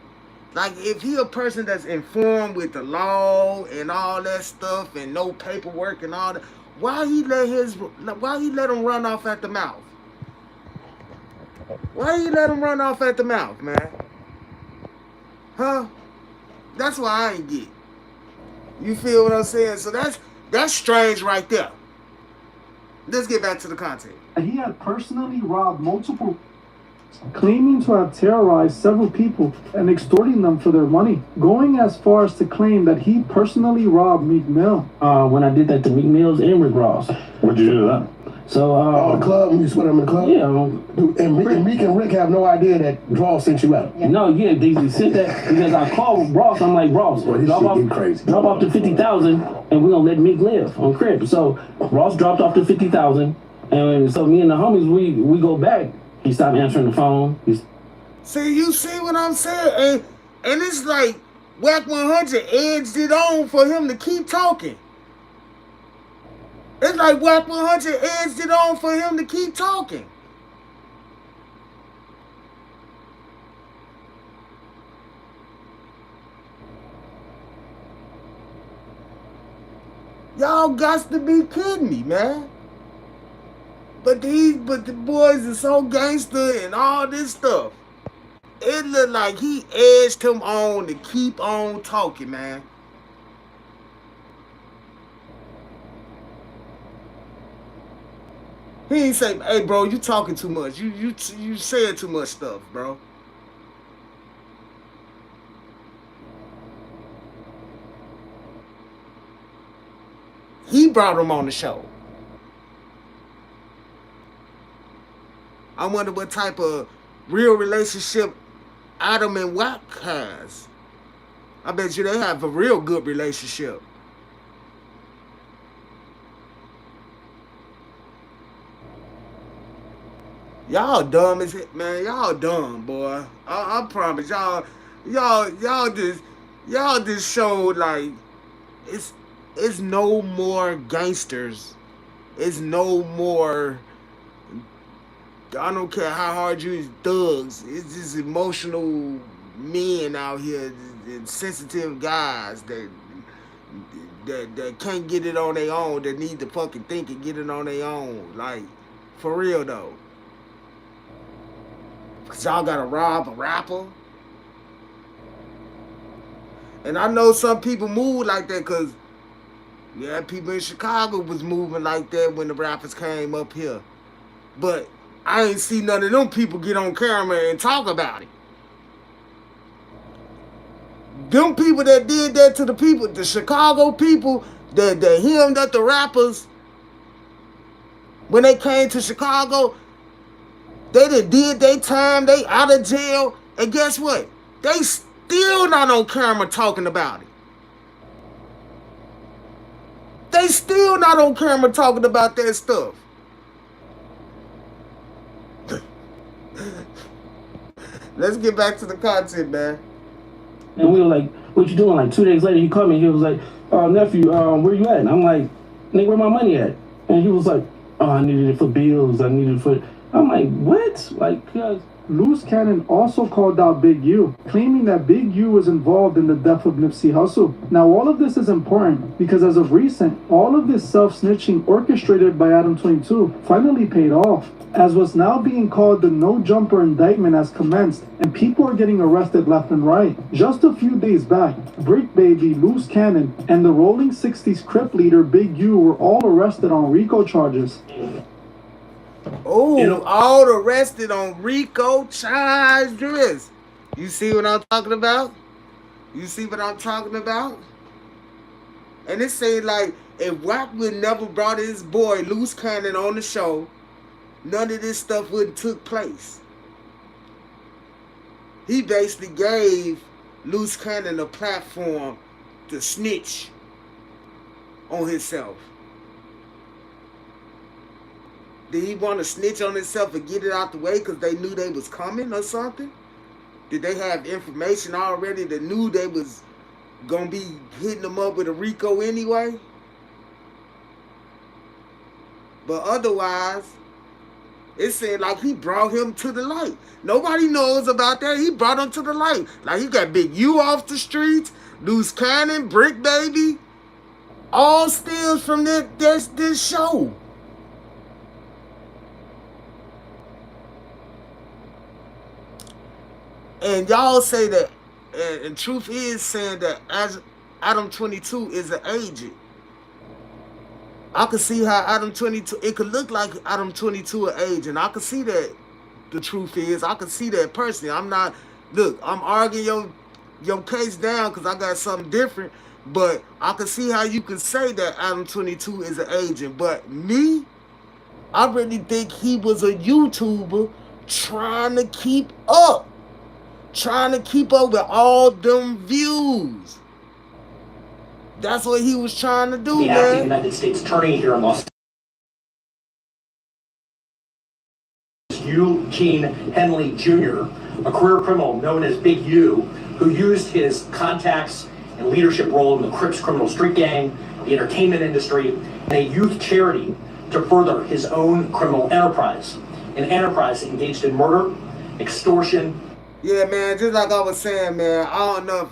Like, if he a person that's informed with the law and all that stuff and no paperwork and all that, why he let him run off at the mouth? Why he let him run off at the mouth, man? Huh? That's what I ain't get. You feel what I'm saying? So that's strange right there. Let's get back to the content. He had personally robbed multiple, claiming to have terrorized several people and extorting them for their money, going as far as to claim that he personally robbed Meek Mill. When I did that to Meek Mill's and Rick Ross. What'd you do to that? So, the club, you split them in the club? Yeah. And Meek and Rick have no idea that Draw sent you out. No, they sent that because I called Ross. I'm like, Ross, drop off to 50,000 and we're going to let Meek live on crib. So Ross dropped off to 50,000 and so me and the homies, we go back. He stopped answering the phone. See, you see what I'm saying? And it's like Whack 100 edged it on for him to keep talking. It's like Whack 100 edged it on for him to keep talking. Y'all got to be kidding me, man. But the boys are so gangster and all this stuff. It looked like he edged him on to keep on talking, man. He ain't say, hey, bro, you talking too much. You saying too much stuff, bro. He brought him on the show. I wonder what type of real relationship Adam and Whack has. I bet you they have a real good relationship. Y'all dumb as it, man. Y'all dumb, boy. I promise y'all just showed like it's no more gangsters. It's no more I don't care how hard you is thugs. It's just emotional men out here, and sensitive guys that can't get it on their own, that need to fucking think and get it on their own. Like, for real though. Cause y'all gotta rob a rapper. And I know some people move like that cause, yeah, people in Chicago was moving like that when the rappers came up here. But I ain't see none of them people get on camera and talk about it. Them people that did that to the people, the Chicago people that hemmed up the rappers, when they came to Chicago, they did their time, they out of jail, and guess what? They still not on camera talking about it. They still not on camera talking about that stuff. Let's get back to the content, man. And we were like, what you doing? Like 2 days later, he called me. He was like, nephew, where you at? And I'm like, nigga, where my money at? And he was like, oh, I needed it for bills. I needed it for... I'm like, what? Like, Loose Cannon also called out Big U, claiming that Big U was involved in the death of Nipsey Hussle. Now, all of this is important because as of recent, all of this self-snitching orchestrated by Adam 22 finally paid off, as what's now being called the no-jumper indictment has commenced, and people are getting arrested left and right. Just a few days back, Brick Baby, Loose Cannon, and the Rolling 60s Crip leader Big U were all arrested on RICO charges. Oh, all arrested on RICO charges. You see what I'm talking about? You see what I'm talking about? And it seemed like if Wack would never brought his boy Loose Cannon on the show, none of this stuff wouldn't took place. He basically gave Loose Cannon a platform to snitch on himself. Did he want to snitch on himself and get it out the way because they knew they was coming or something? Did they have information already that knew they was going to be hitting them up with a RICO anyway? But otherwise, it seemed like he brought him to the light. Nobody knows about that. He brought him to the light. Like, he got Big U off the streets, Loose Cannon, Brick Baby, all steals from this show. And y'all say that, and truth is saying that as Adam 22 is an agent. I could see how Adam 22, it could look like Adam 22 an agent. I could see that the truth is. I could see that personally. I'm not, look, I'm arguing your case down because I got something different. But I could see how you could say that Adam 22 is an agent. But me, I really think he was a YouTuber trying to keep up. Trying to keep up with all them views. That's what he was trying to do, the man. acting United States Attorney here in Los Eugene Henley Jr., a career criminal known as Big U, who used his contacts and leadership role in the Crips criminal street gang, the entertainment industry, and a youth charity to further his own criminal enterprise. An enterprise engaged in murder, extortion. Yeah, man, just like I was saying, man, I don't know if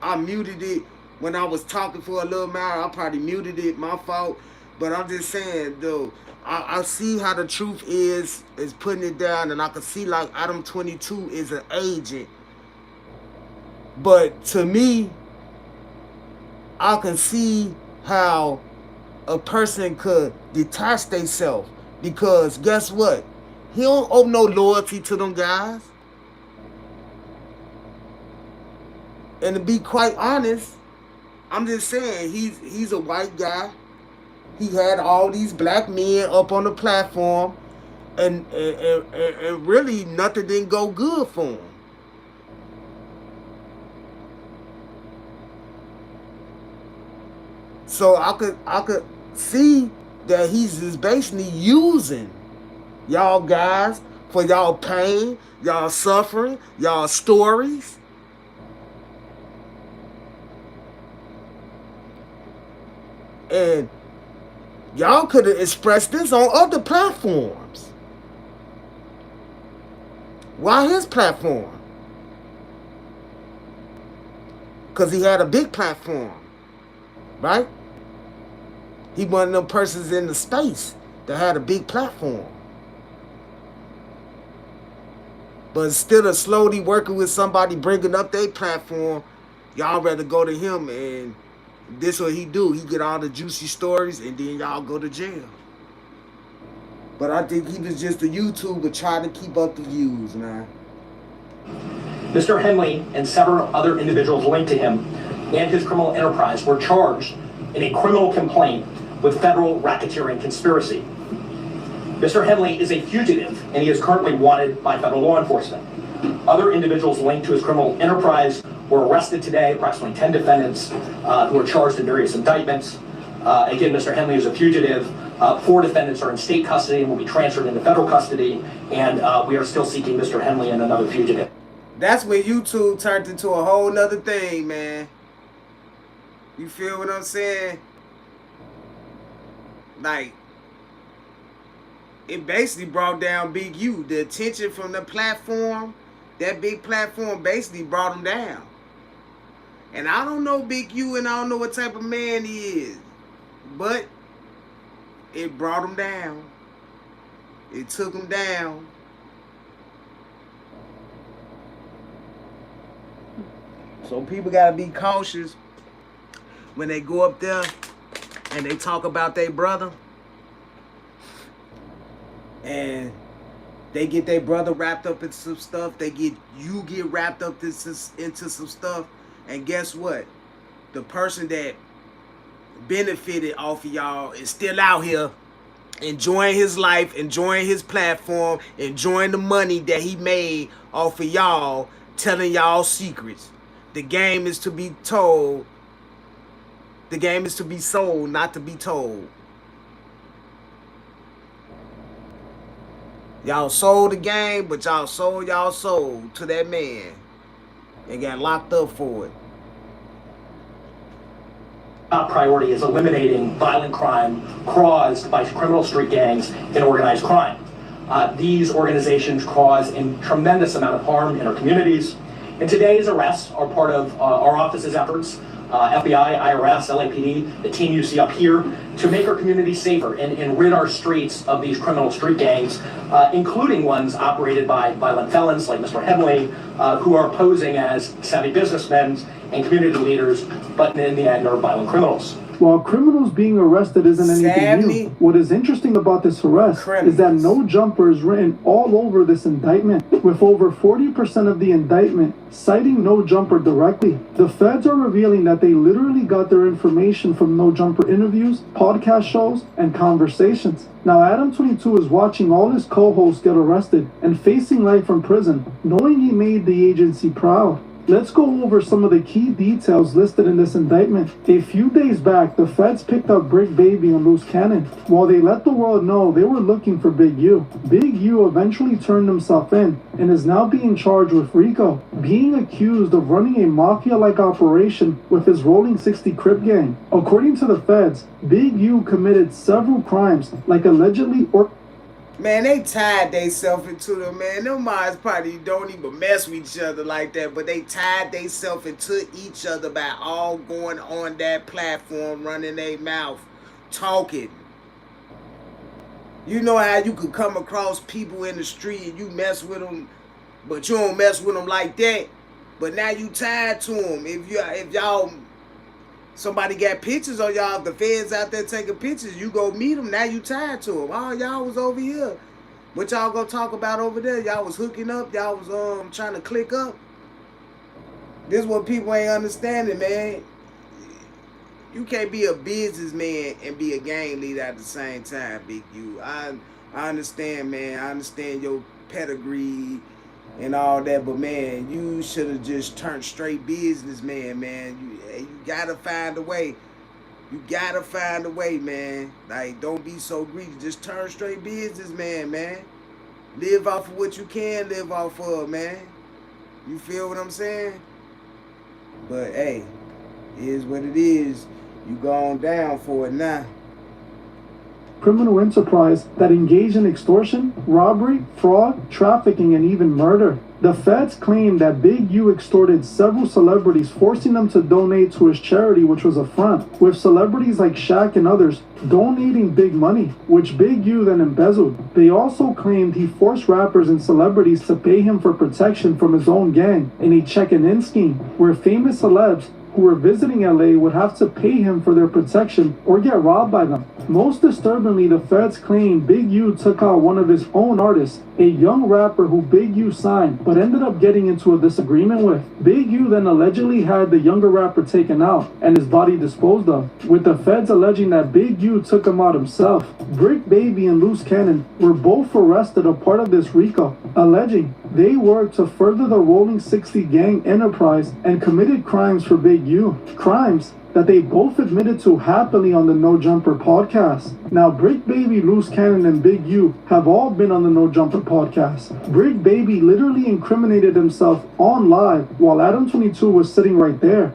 I muted it when I was talking for a little while. I probably muted it, my fault. But I'm just saying, though, I see how the truth is putting it down, and I can see like Adam 22 is an agent. But to me, I can see how a person could detach themselves, because guess what? He don't owe no loyalty to them guys. And to be quite honest, I'm just saying, he's a white guy. He had all these black men up on the platform, and really nothing didn't go good for him. So I could see that he's just basically using y'all guys for y'all pain, y'all suffering, y'all stories. And y'all could have expressed this on other platforms. Why his platform? Because he had a big platform, right? He one of them persons in the space that had a big platform. But instead of slowly working with somebody bringing up their platform, y'all rather go to him, and this what he do. He get all the juicy stories, and then y'all go to jail. But I think he was just a YouTuber trying to keep up the views, man. Mr. Henley and several other individuals linked to him and his criminal enterprise were charged in a criminal complaint with federal racketeering conspiracy. Mr. Henley is a fugitive, and he is currently wanted by federal law enforcement. Other individuals linked to his criminal enterprise were arrested today, approximately 10 defendants who are charged in various indictments. Again, Mr. Henley is a fugitive. 4 defendants are in state custody and will be transferred into federal custody, and we are still seeking Mr. Henley and another fugitive. That's when YouTube turned into a whole nother thing, man. You feel what I'm saying? Like, it basically brought down Big U. The attention from the platform, that big platform basically brought him down. And I don't know Big U, and I don't know what type of man he is. But it brought him down. It took him down. So people got to be cautious when they go up there and they talk about their brother. And they get their brother wrapped up in some stuff. You get wrapped up into some stuff. And guess what? The person that benefited off of y'all is still out here enjoying his life, enjoying his platform, enjoying the money that he made off of y'all, telling y'all secrets. The game is to be told. The game is to be sold, not to be told. Y'all sold the game, but y'all sold y'all soul to that man and got locked up for it. Top priority is eliminating violent crime caused by criminal street gangs and organized crime. These organizations cause a tremendous amount of harm in our communities. And today's arrests are part of our office's efforts, FBI, IRS, LAPD, the team you see up here, to make our communities safer and rid our streets of these criminal street gangs, including ones operated by violent felons like Mr. Henley, who are posing as savvy businessmen and community leaders, but in the end are violent criminals. While criminals being arrested isn't anything new, what is interesting about this arrest is that no jumper is written all over this indictment, with over 40% of the indictment citing no jumper directly. The feds are revealing that they literally got their information from no jumper interviews, podcast shows, and conversations. Now Adam 22 is watching all his co-hosts get arrested and facing life from prison, knowing he made the agency proud. Let's go over some of the key details listed in this indictment. A few days back, the feds picked up Brick Baby and Loose Cannon, while they let the world know they were looking for Big U. Big U eventually turned himself in and is now being charged with RICO, being accused of running a mafia-like operation with his Rolling 60 Crip gang. According to the feds, Big U committed several crimes, like allegedly Man, they tied theyself into them, man. Them minds probably don't even mess with each other like that, but they tied theyself into each other by all going on that platform, running their mouth, talking. You know how you could come across people in the street and you mess with them, but you don't mess with them like that. But now you tied to them. If y'all, somebody got pictures of y'all, the feds out there taking pictures, you go meet them, now you tied to them. Oh, y'all was over here. What y'all gonna talk about over there? Y'all was hooking up, y'all was trying to click up. This is what people ain't understanding, man. You can't be a businessman and be a gang leader at the same time, Big U. I understand, man. I understand your pedigree and all that, but man, you should have just turned straight businessman, man. You gotta find a way. You gotta find a way, man. Like, don't be so greedy. Just turn straight businessman, man. Live off of what you can live off of, man. You feel what I'm saying? But hey, it is what it is. You gone down for it now. criminal enterprise that engaged in extortion, robbery, fraud, trafficking, and even murder. The feds claimed that Big U extorted several celebrities, forcing them to donate to his charity, which was a front, with celebrities like Shaq and others donating big money, which Big U then embezzled. They also claimed he forced rappers and celebrities to pay him for protection from his own gang in a check-and-in scheme, where famous celebs who were visiting LA would have to pay him for their protection or get robbed by them. Most disturbingly, the feds claim Big U took out one of his own artists, a young rapper who Big U signed but ended up getting into a disagreement with. Big U then allegedly had the younger rapper taken out and his body disposed of, with the feds alleging that Big U took him out himself. Brick Baby and Loose Cannon were both arrested a part of this RICO, alleging they worked to further the Rolling 60 gang enterprise and committed crimes for Big U. Crimes that they both admitted to happily on the No Jumper podcast. Now, Brick Baby, Loose Cannon, and Big U have all been on the No Jumper podcast. Brick Baby literally incriminated himself on live while Adam 22 was sitting right there.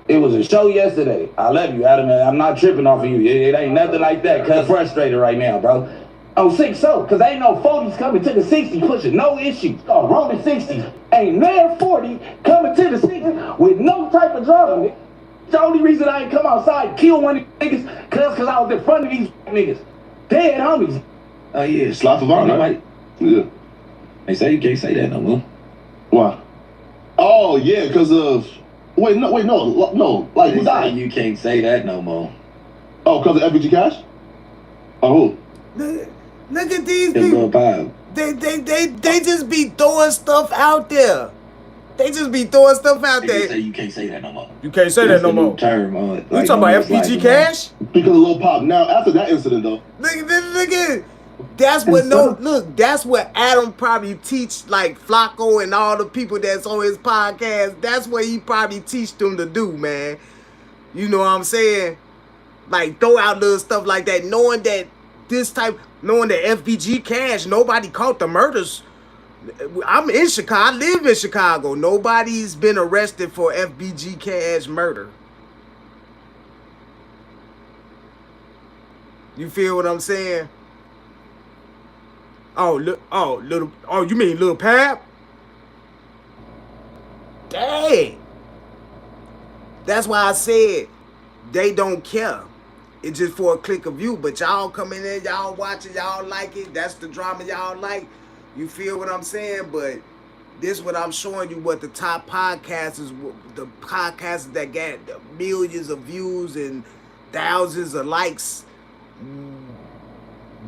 It was a show yesterday. I love you, Adam. I'm not tripping off of you. It ain't nothing like that. Cause I'm frustrated right now, bro. On 6-0, cause ain't no 40s coming to the 60 pushing no issues. Oh, rolling 60s. Ain't near 40 coming to the 60 with no type of drama. The only reason I ain't come outside and kill one of these niggas cause I was in front of these niggas. Dead homies. Oh yeah, slap of honor. Right? Yeah. They say you can't say that no more. Why? Oh yeah, cause of no. Like who died? You can't say that no more. Oh, cause of FBG Cash? Oh. Look at these people. They just be throwing stuff out there. They just be throwing stuff out there. Say you can't say that no more. You can't say that no more. Term, you talking about FBG Cash? Because of Lil Pop. Now after that incident though. Look at it. That's what Adam probably teach like Flacco and all the people that's on his podcast. That's what he probably teach them to do, man. You know what I'm saying? Like throw out little stuff like that, knowing that FBG Cash, nobody caught the murders. I'm in Chicago. I live in Chicago. Nobody's been arrested for FBG Cash murder. You feel what I'm saying? You mean Lil Pap? Dang. That's why I said they don't care. It's just for a click of view. But y'all come in there, y'all watch it, y'all like it. That's the drama y'all like. You feel what I'm saying? But this what I'm showing you what the top podcasters, the podcasters that got millions of views and thousands of likes,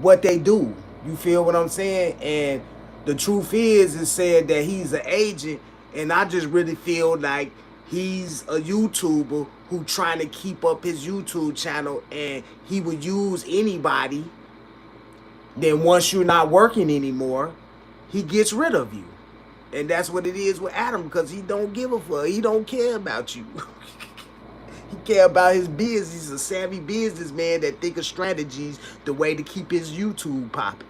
what they do. You feel what I'm saying? And the truth is, it said that he's an agent, and I just really feel like he's a YouTuber who trying to keep up his YouTube channel, and he would use anybody. Then once you're not working anymore, he gets rid of you. And that's what it is with Adam, because he don't give a fuck. He don't care about you. He care about his business. He's a savvy businessman that think of strategies, the way to keep his YouTube popping.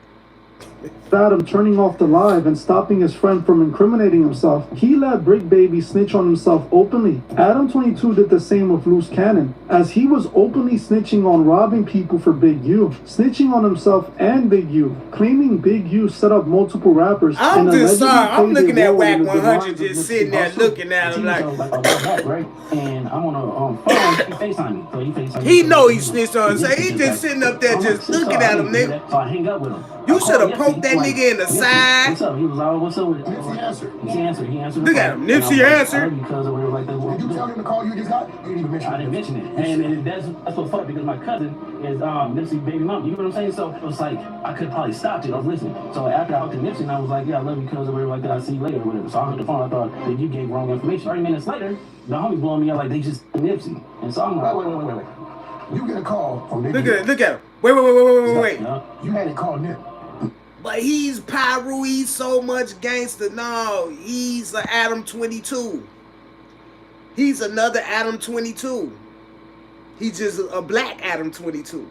Adam turning off the live and stopping his friend from incriminating himself, he let Brick Baby snitch on himself openly. Adam 22 did the same with Loose Cannon, as he was openly snitching on robbing people for Big U, snitching on himself and Big U, claiming Big U set up multiple rappers. I'm just sorry. I'm looking at Whack 100 just sitting there looking at him like. And I'm on a phone. He FaceTime me. So he FaceTime me. He know he snitched on himself. He just sitting up there just looking at him, nigga. So I hang up with him. You should have poked that nigga in the side. What's up? He was all, what's up with it? He answered. He answered. Look at him. Nipsey answered. Because of whatever like that. Did you tell him to call you just got? You didn't even mention it. I didn't mention it. And that's what's funny, because my cousin is Nipsey baby mom. You know what I'm saying? So it was like, I could probably stop it. I was listening. So after I talked to Nipsey, and I was like, yeah, I love you because of whatever like that. I see you later or whatever. So I hung the phone. I thought that you gave wrong information. 30 minutes later, the homie blowing me up like they just Nipsey. And so I'm like, wait. You get a call from Nipsey. Look at him. Wait. You had to call Nip. But he's Pyru, he's so much gangster. No, he's an Adam 22. He's another Adam 22. He's just a black Adam 22.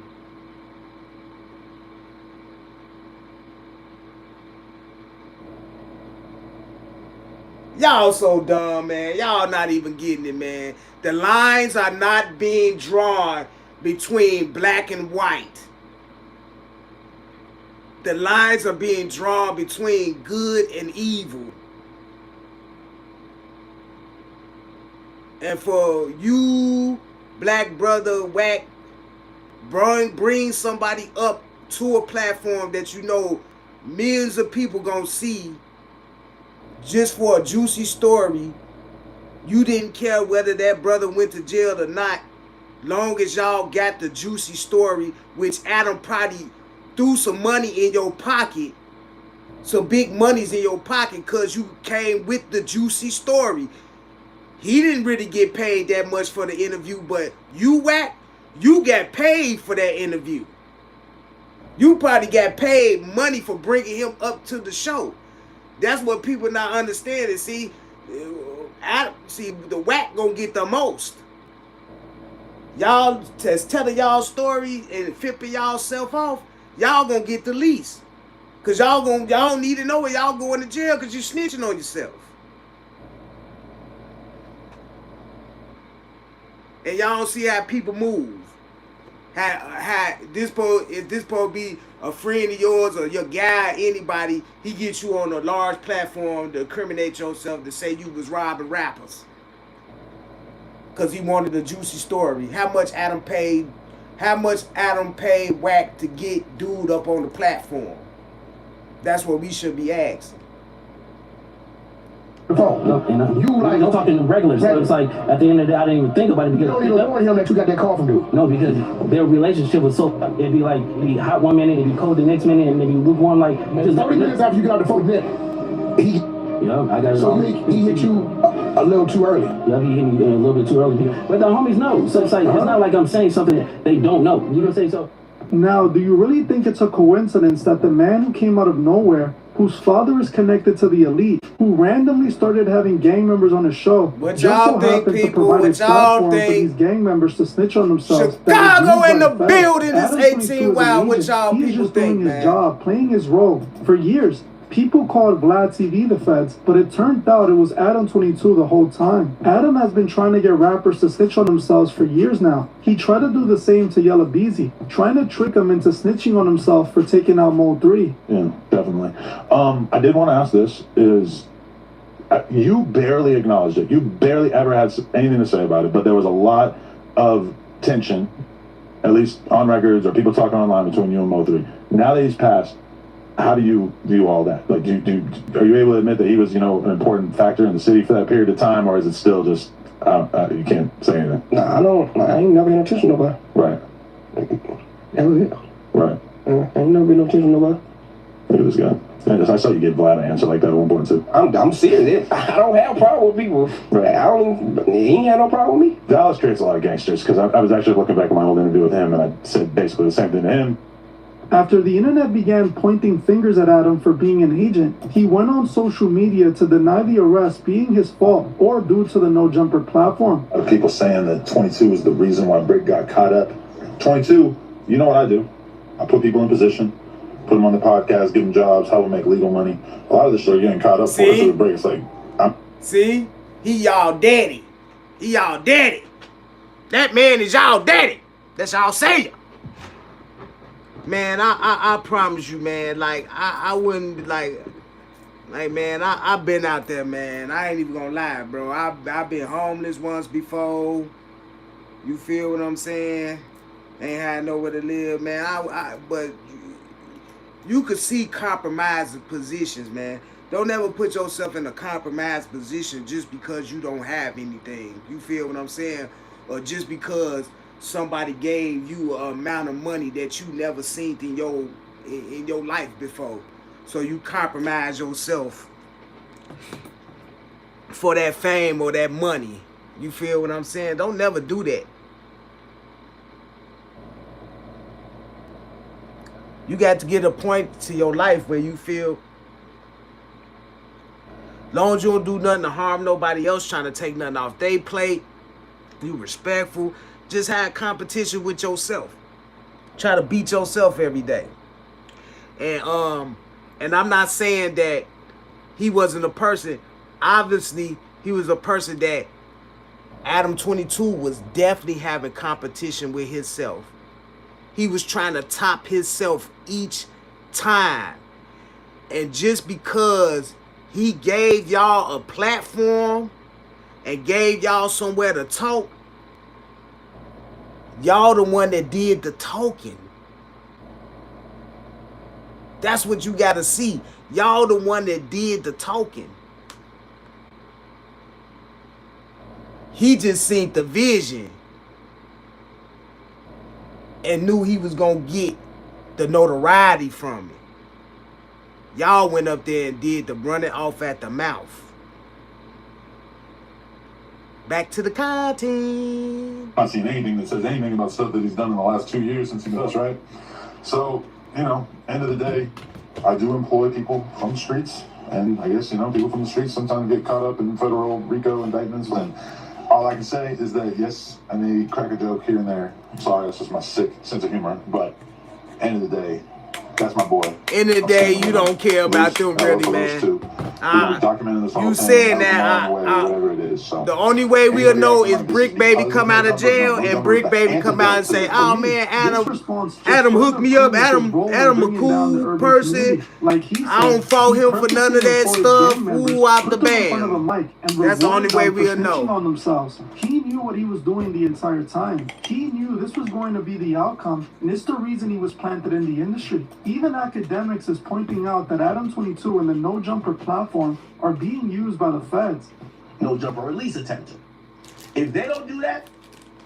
Y'all so dumb, man. Y'all not even getting it, man. The lines are not being drawn between black and white. The lines are being drawn between good and evil. And for you, black brother, whack, bring somebody up to a platform that you know millions of people gonna see just for a juicy story. You didn't care whether that brother went to jail or not, long as y'all got the juicy story, which Adam probably threw some money in your pocket, some big monies in your pocket, because you came with the juicy story. He didn't really get paid that much for the interview, but you, whack, you got paid for that interview. You probably got paid money for bringing him up to the show. That's what people not understanding. See, the whack gonna get the most. Y'all just telling y'all story and flipping y'all self off. Y'all gonna get the least, cause y'all don't need to know where y'all going to jail, cause you snitching on yourself. And y'all don't see how people move. How this if this supposed to be a friend of yours or your guy, anybody, he gets you on a large platform to incriminate yourself, to say you was robbing rappers. Cause he wanted a juicy story. How much Adam paid whack to get dude up on the platform? That's what we should be asking. I'm talking regular, so it's like at the end of the day, I didn't even think about it, because you don't even warn him that you got that call from dude. No, because their relationship was so, it'd be like, it'd be hot one minute, it'd be cold the next minute, and it'd be lukewarm, like just 30 minutes after you get out the phone, I got it. So he hit you a little too early. Yeah, he hit me a little bit too early, but the homies know. So it's like it's not like I'm saying something that they don't know. You know what I'm saying? So now, do you really think it's a coincidence that the man who came out of nowhere, whose father is connected to the elite, who randomly started having gang members on his show, what y'all think, people? What y'all think? For these gang members to snitch on themselves. Chicago in the building is 18wild. What y'all people think, man? He's just doing his job, playing his role. For years, people called Vlad TV the feds, but it turned out it was Adam 22 the whole time. Adam has been trying to get rappers to snitch on themselves for years now. He tried to do the same to Yella Beezy, trying to trick him into snitching on himself for taking out Mode 3. Yeah, definitely. I did want to ask this, is you barely acknowledged it. You barely ever had anything to say about it, but there was a lot of tension, at least on records or people talking online, between you and Mode 3. Now that he's passed, how do you view all that? Like, are you able to admit that he was, an important factor in the city for that period of time, or is it still just you can't say anything? Nah, I ain't never been no attention to nobody. Right. Never it. Right. I ain't never been no attention to nobody. Look at this guy. I saw you give Vlad an answer like that at one point too. I'm serious. I don't have a problem with people. Right. He ain't had no problem with me. Dallas creates a lot of gangsters, because I was actually looking back at my old interview with him, and I said basically the same thing to him. After the internet began pointing fingers at Adam for being an agent, he went on social media to deny the arrest being his fault or due to the No Jumper platform. People saying that 22 is the reason why Brick got caught up. 22, you know what I do? I put people in position, put them on the podcast, give them jobs, help them make legal money. A lot of this shit getting caught up for us with Brick. It's like, see, he y'all daddy. He y'all daddy. That man is y'all daddy. That's y'all saying. Man, I promise you, man, like, I wouldn't, like, man, I've been out there, man. I ain't even gonna lie, bro. I've been homeless once before. You feel what I'm saying? Ain't had nowhere to live, man. But you could see compromising positions, man. Don't ever put yourself in a compromised position just because you don't have anything. You feel what I'm saying? Or just because somebody gave you an amount of money that you never seen in your life before. So you compromise yourself for that fame or that money. You feel what I'm saying? Don't never do that. You got to get a point to your life where you feel, long as you don't do nothing to harm nobody else, trying to take nothing off their plate, you respectful, just have competition with yourself. Try to beat yourself every day. And I'm not saying that he wasn't a person. Obviously, he was a person that Adam 22 was definitely having competition with himself. He was trying to top himself each time. And just because he gave y'all a platform and gave y'all somewhere to talk, y'all the one that did the talking. That's what you got to see. Y'all the one that did the talking. He just seen the vision and knew he was going to get the notoriety from it. Y'all went up there and did the running off at the mouth. Back to the content. Not seen anything that says anything about stuff that he's done in the last 2 years since he was right. So, you know, end of the day, I do employ people from the streets, and I guess, you know, people from the streets sometimes get caught up in federal RICO indictments, and all I can say is that, yes, I may crack a joke here and there. I'm sorry, that's just my sick sense of humor, but end of the day, that's my boy. End of the day, you don't care about them really, man. You saying that whatever it is. So the only way we'll know is Brick Baby come out of jail and Brick Baby come out and say, "Oh man, Adam hooked me up. Adam a cool person. I don't fault him for none of that stuff. Ooh, out the band." That's the only way we'll know. He knew what he was doing the entire time. He knew this was going to be the outcome, and it's the reason he was planted in the industry. Even academics is pointing out that Adam 22 and the No Jumper platform are being used by the feds. No Jumper release attention. If they don't do that,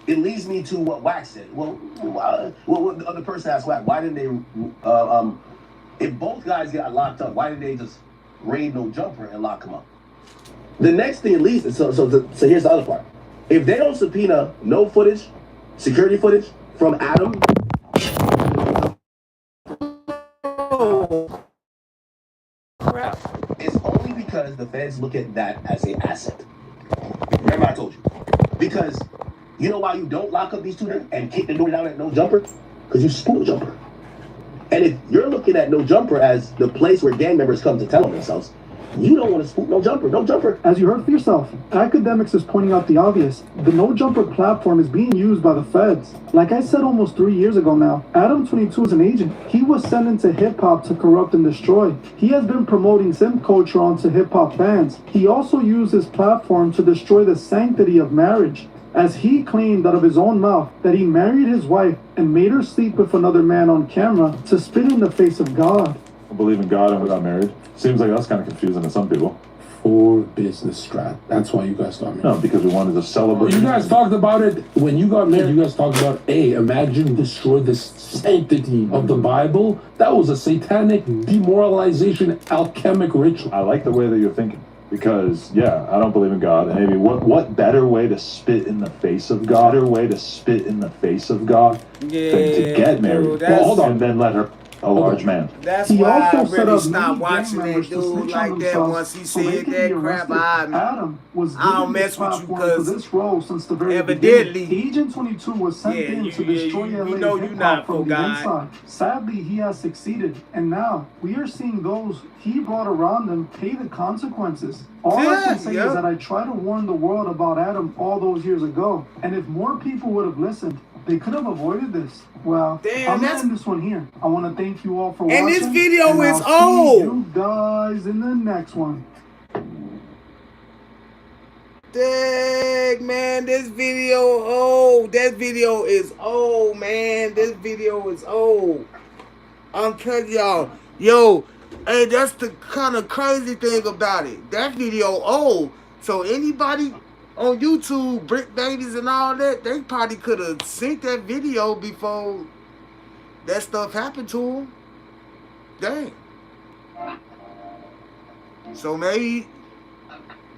it leads me to what Wack said. Well, the other person asked Wack, why didn't they, if both guys got locked up, why didn't they just raid No Jumper and lock him up? The next thing it leads, so here's the other part. If they don't subpoena no footage, security footage from Adam, it's only because the feds look at that as an asset. Remember I told you. Because you know why you don't lock up these two and kick the door down at No Jumper? Because you spook No Jumper. And if you're looking at No Jumper as the place where gang members come to tell on themselves, you don't want to spook No Jumper. No Jumper. As you heard for yourself, academics is pointing out the obvious. The No Jumper platform is being used by the feds. Like I said almost 3 years ago now, Adam 22 is an agent. He was sent into hip-hop to corrupt and destroy. He has been promoting simp culture onto hip-hop fans. He also used his platform to destroy the sanctity of marriage, as he claimed out of his own mouth that he married his wife and made her sleep with another man on camera to spit in the face of God. I believe in God and we got married. Seems like that's kind of confusing to some people. For business strat. That's why you guys got married. No, because we wanted to celebrate. You guys talked about it when you got married. You guys talked about, imagine destroy the sanctity of the Bible. That was a satanic demoralization, alchemic ritual. I like the way that you're thinking. Because, yeah, I don't believe in God. And maybe what better way to spit in the face of God? Better way to spit in the face of God than to get married. Well, hold on. And then let her a large man. That's why I really stopped watching that dude like that once he said that crap. I don't mess with you because evidently Agent 22 was sent in to destroy LA hip-hop from the inside. Sadly, he has succeeded, and now we are seeing those he brought around him pay the consequences. All I can say is that I tried to warn the world about Adam all those years ago, and if more people would have listened, they could have avoided this. Well, I'm gonna end this one here. I want to thank you all for watching. And this video is old. See you guys in the next one. Dang, man, this video old. That video is old, man. This video is old. I'm telling y'all. Yo, hey, that's the kind of crazy thing about it. That video old. So anybody on YouTube, Brick Babies and all that, they probably could have synced that video before that stuff happened to them. Dang. So maybe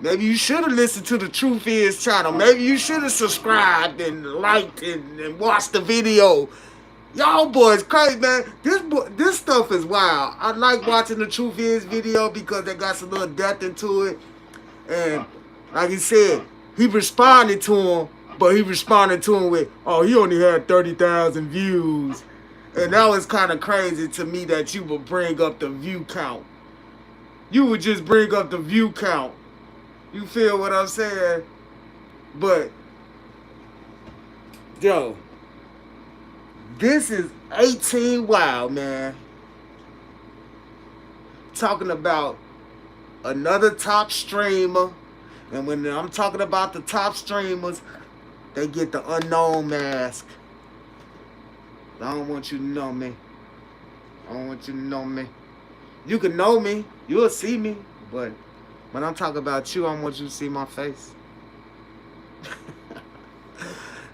you should have listened to the Truth Is channel. Maybe you should have subscribed and liked and watched the video. Y'all boys crazy, man. This stuff is wild. I like watching the Truth Is video because they got some little depth into it. And like he said, he responded to him, but he responded to him with, oh, he only had 30,000 views. And that was kind of crazy to me that you would bring up the view count. You would just bring up the view count. You feel what I'm saying? But, yo, this is 18 Wild, man. talking about another top streamer, and when I'm talking about the top streamers, they get the unknown mask. I don't want you to know me. I don't want you to know me. You can know me. You'll see me. But when I'm talking about you, I want you to see my face.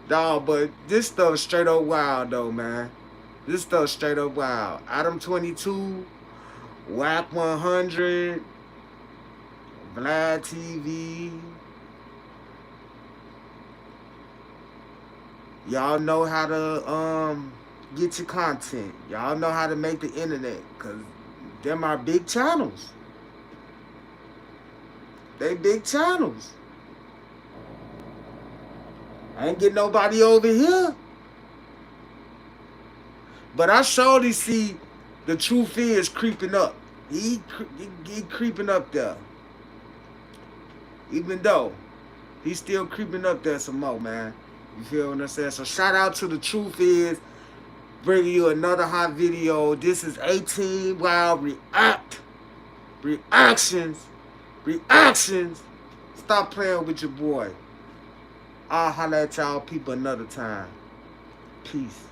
Dog, but this stuff straight up wild, though, man. This stuff straight up wild. Adam 22, Whack 100, Vlad TV. Y'all know how to get your content. Y'all know how to make the internet, because them are big channels. They big channels. I ain't get nobody over here. But I surely see the truth is creeping up. He creeping up there. Even though he's still creeping up there some more, man. You feel what I'm saying? So shout out to the truth is bringing you another hot video. This is 18Wild Reactions. Stop playing with your boy. I'll holler at y'all people another time. Peace.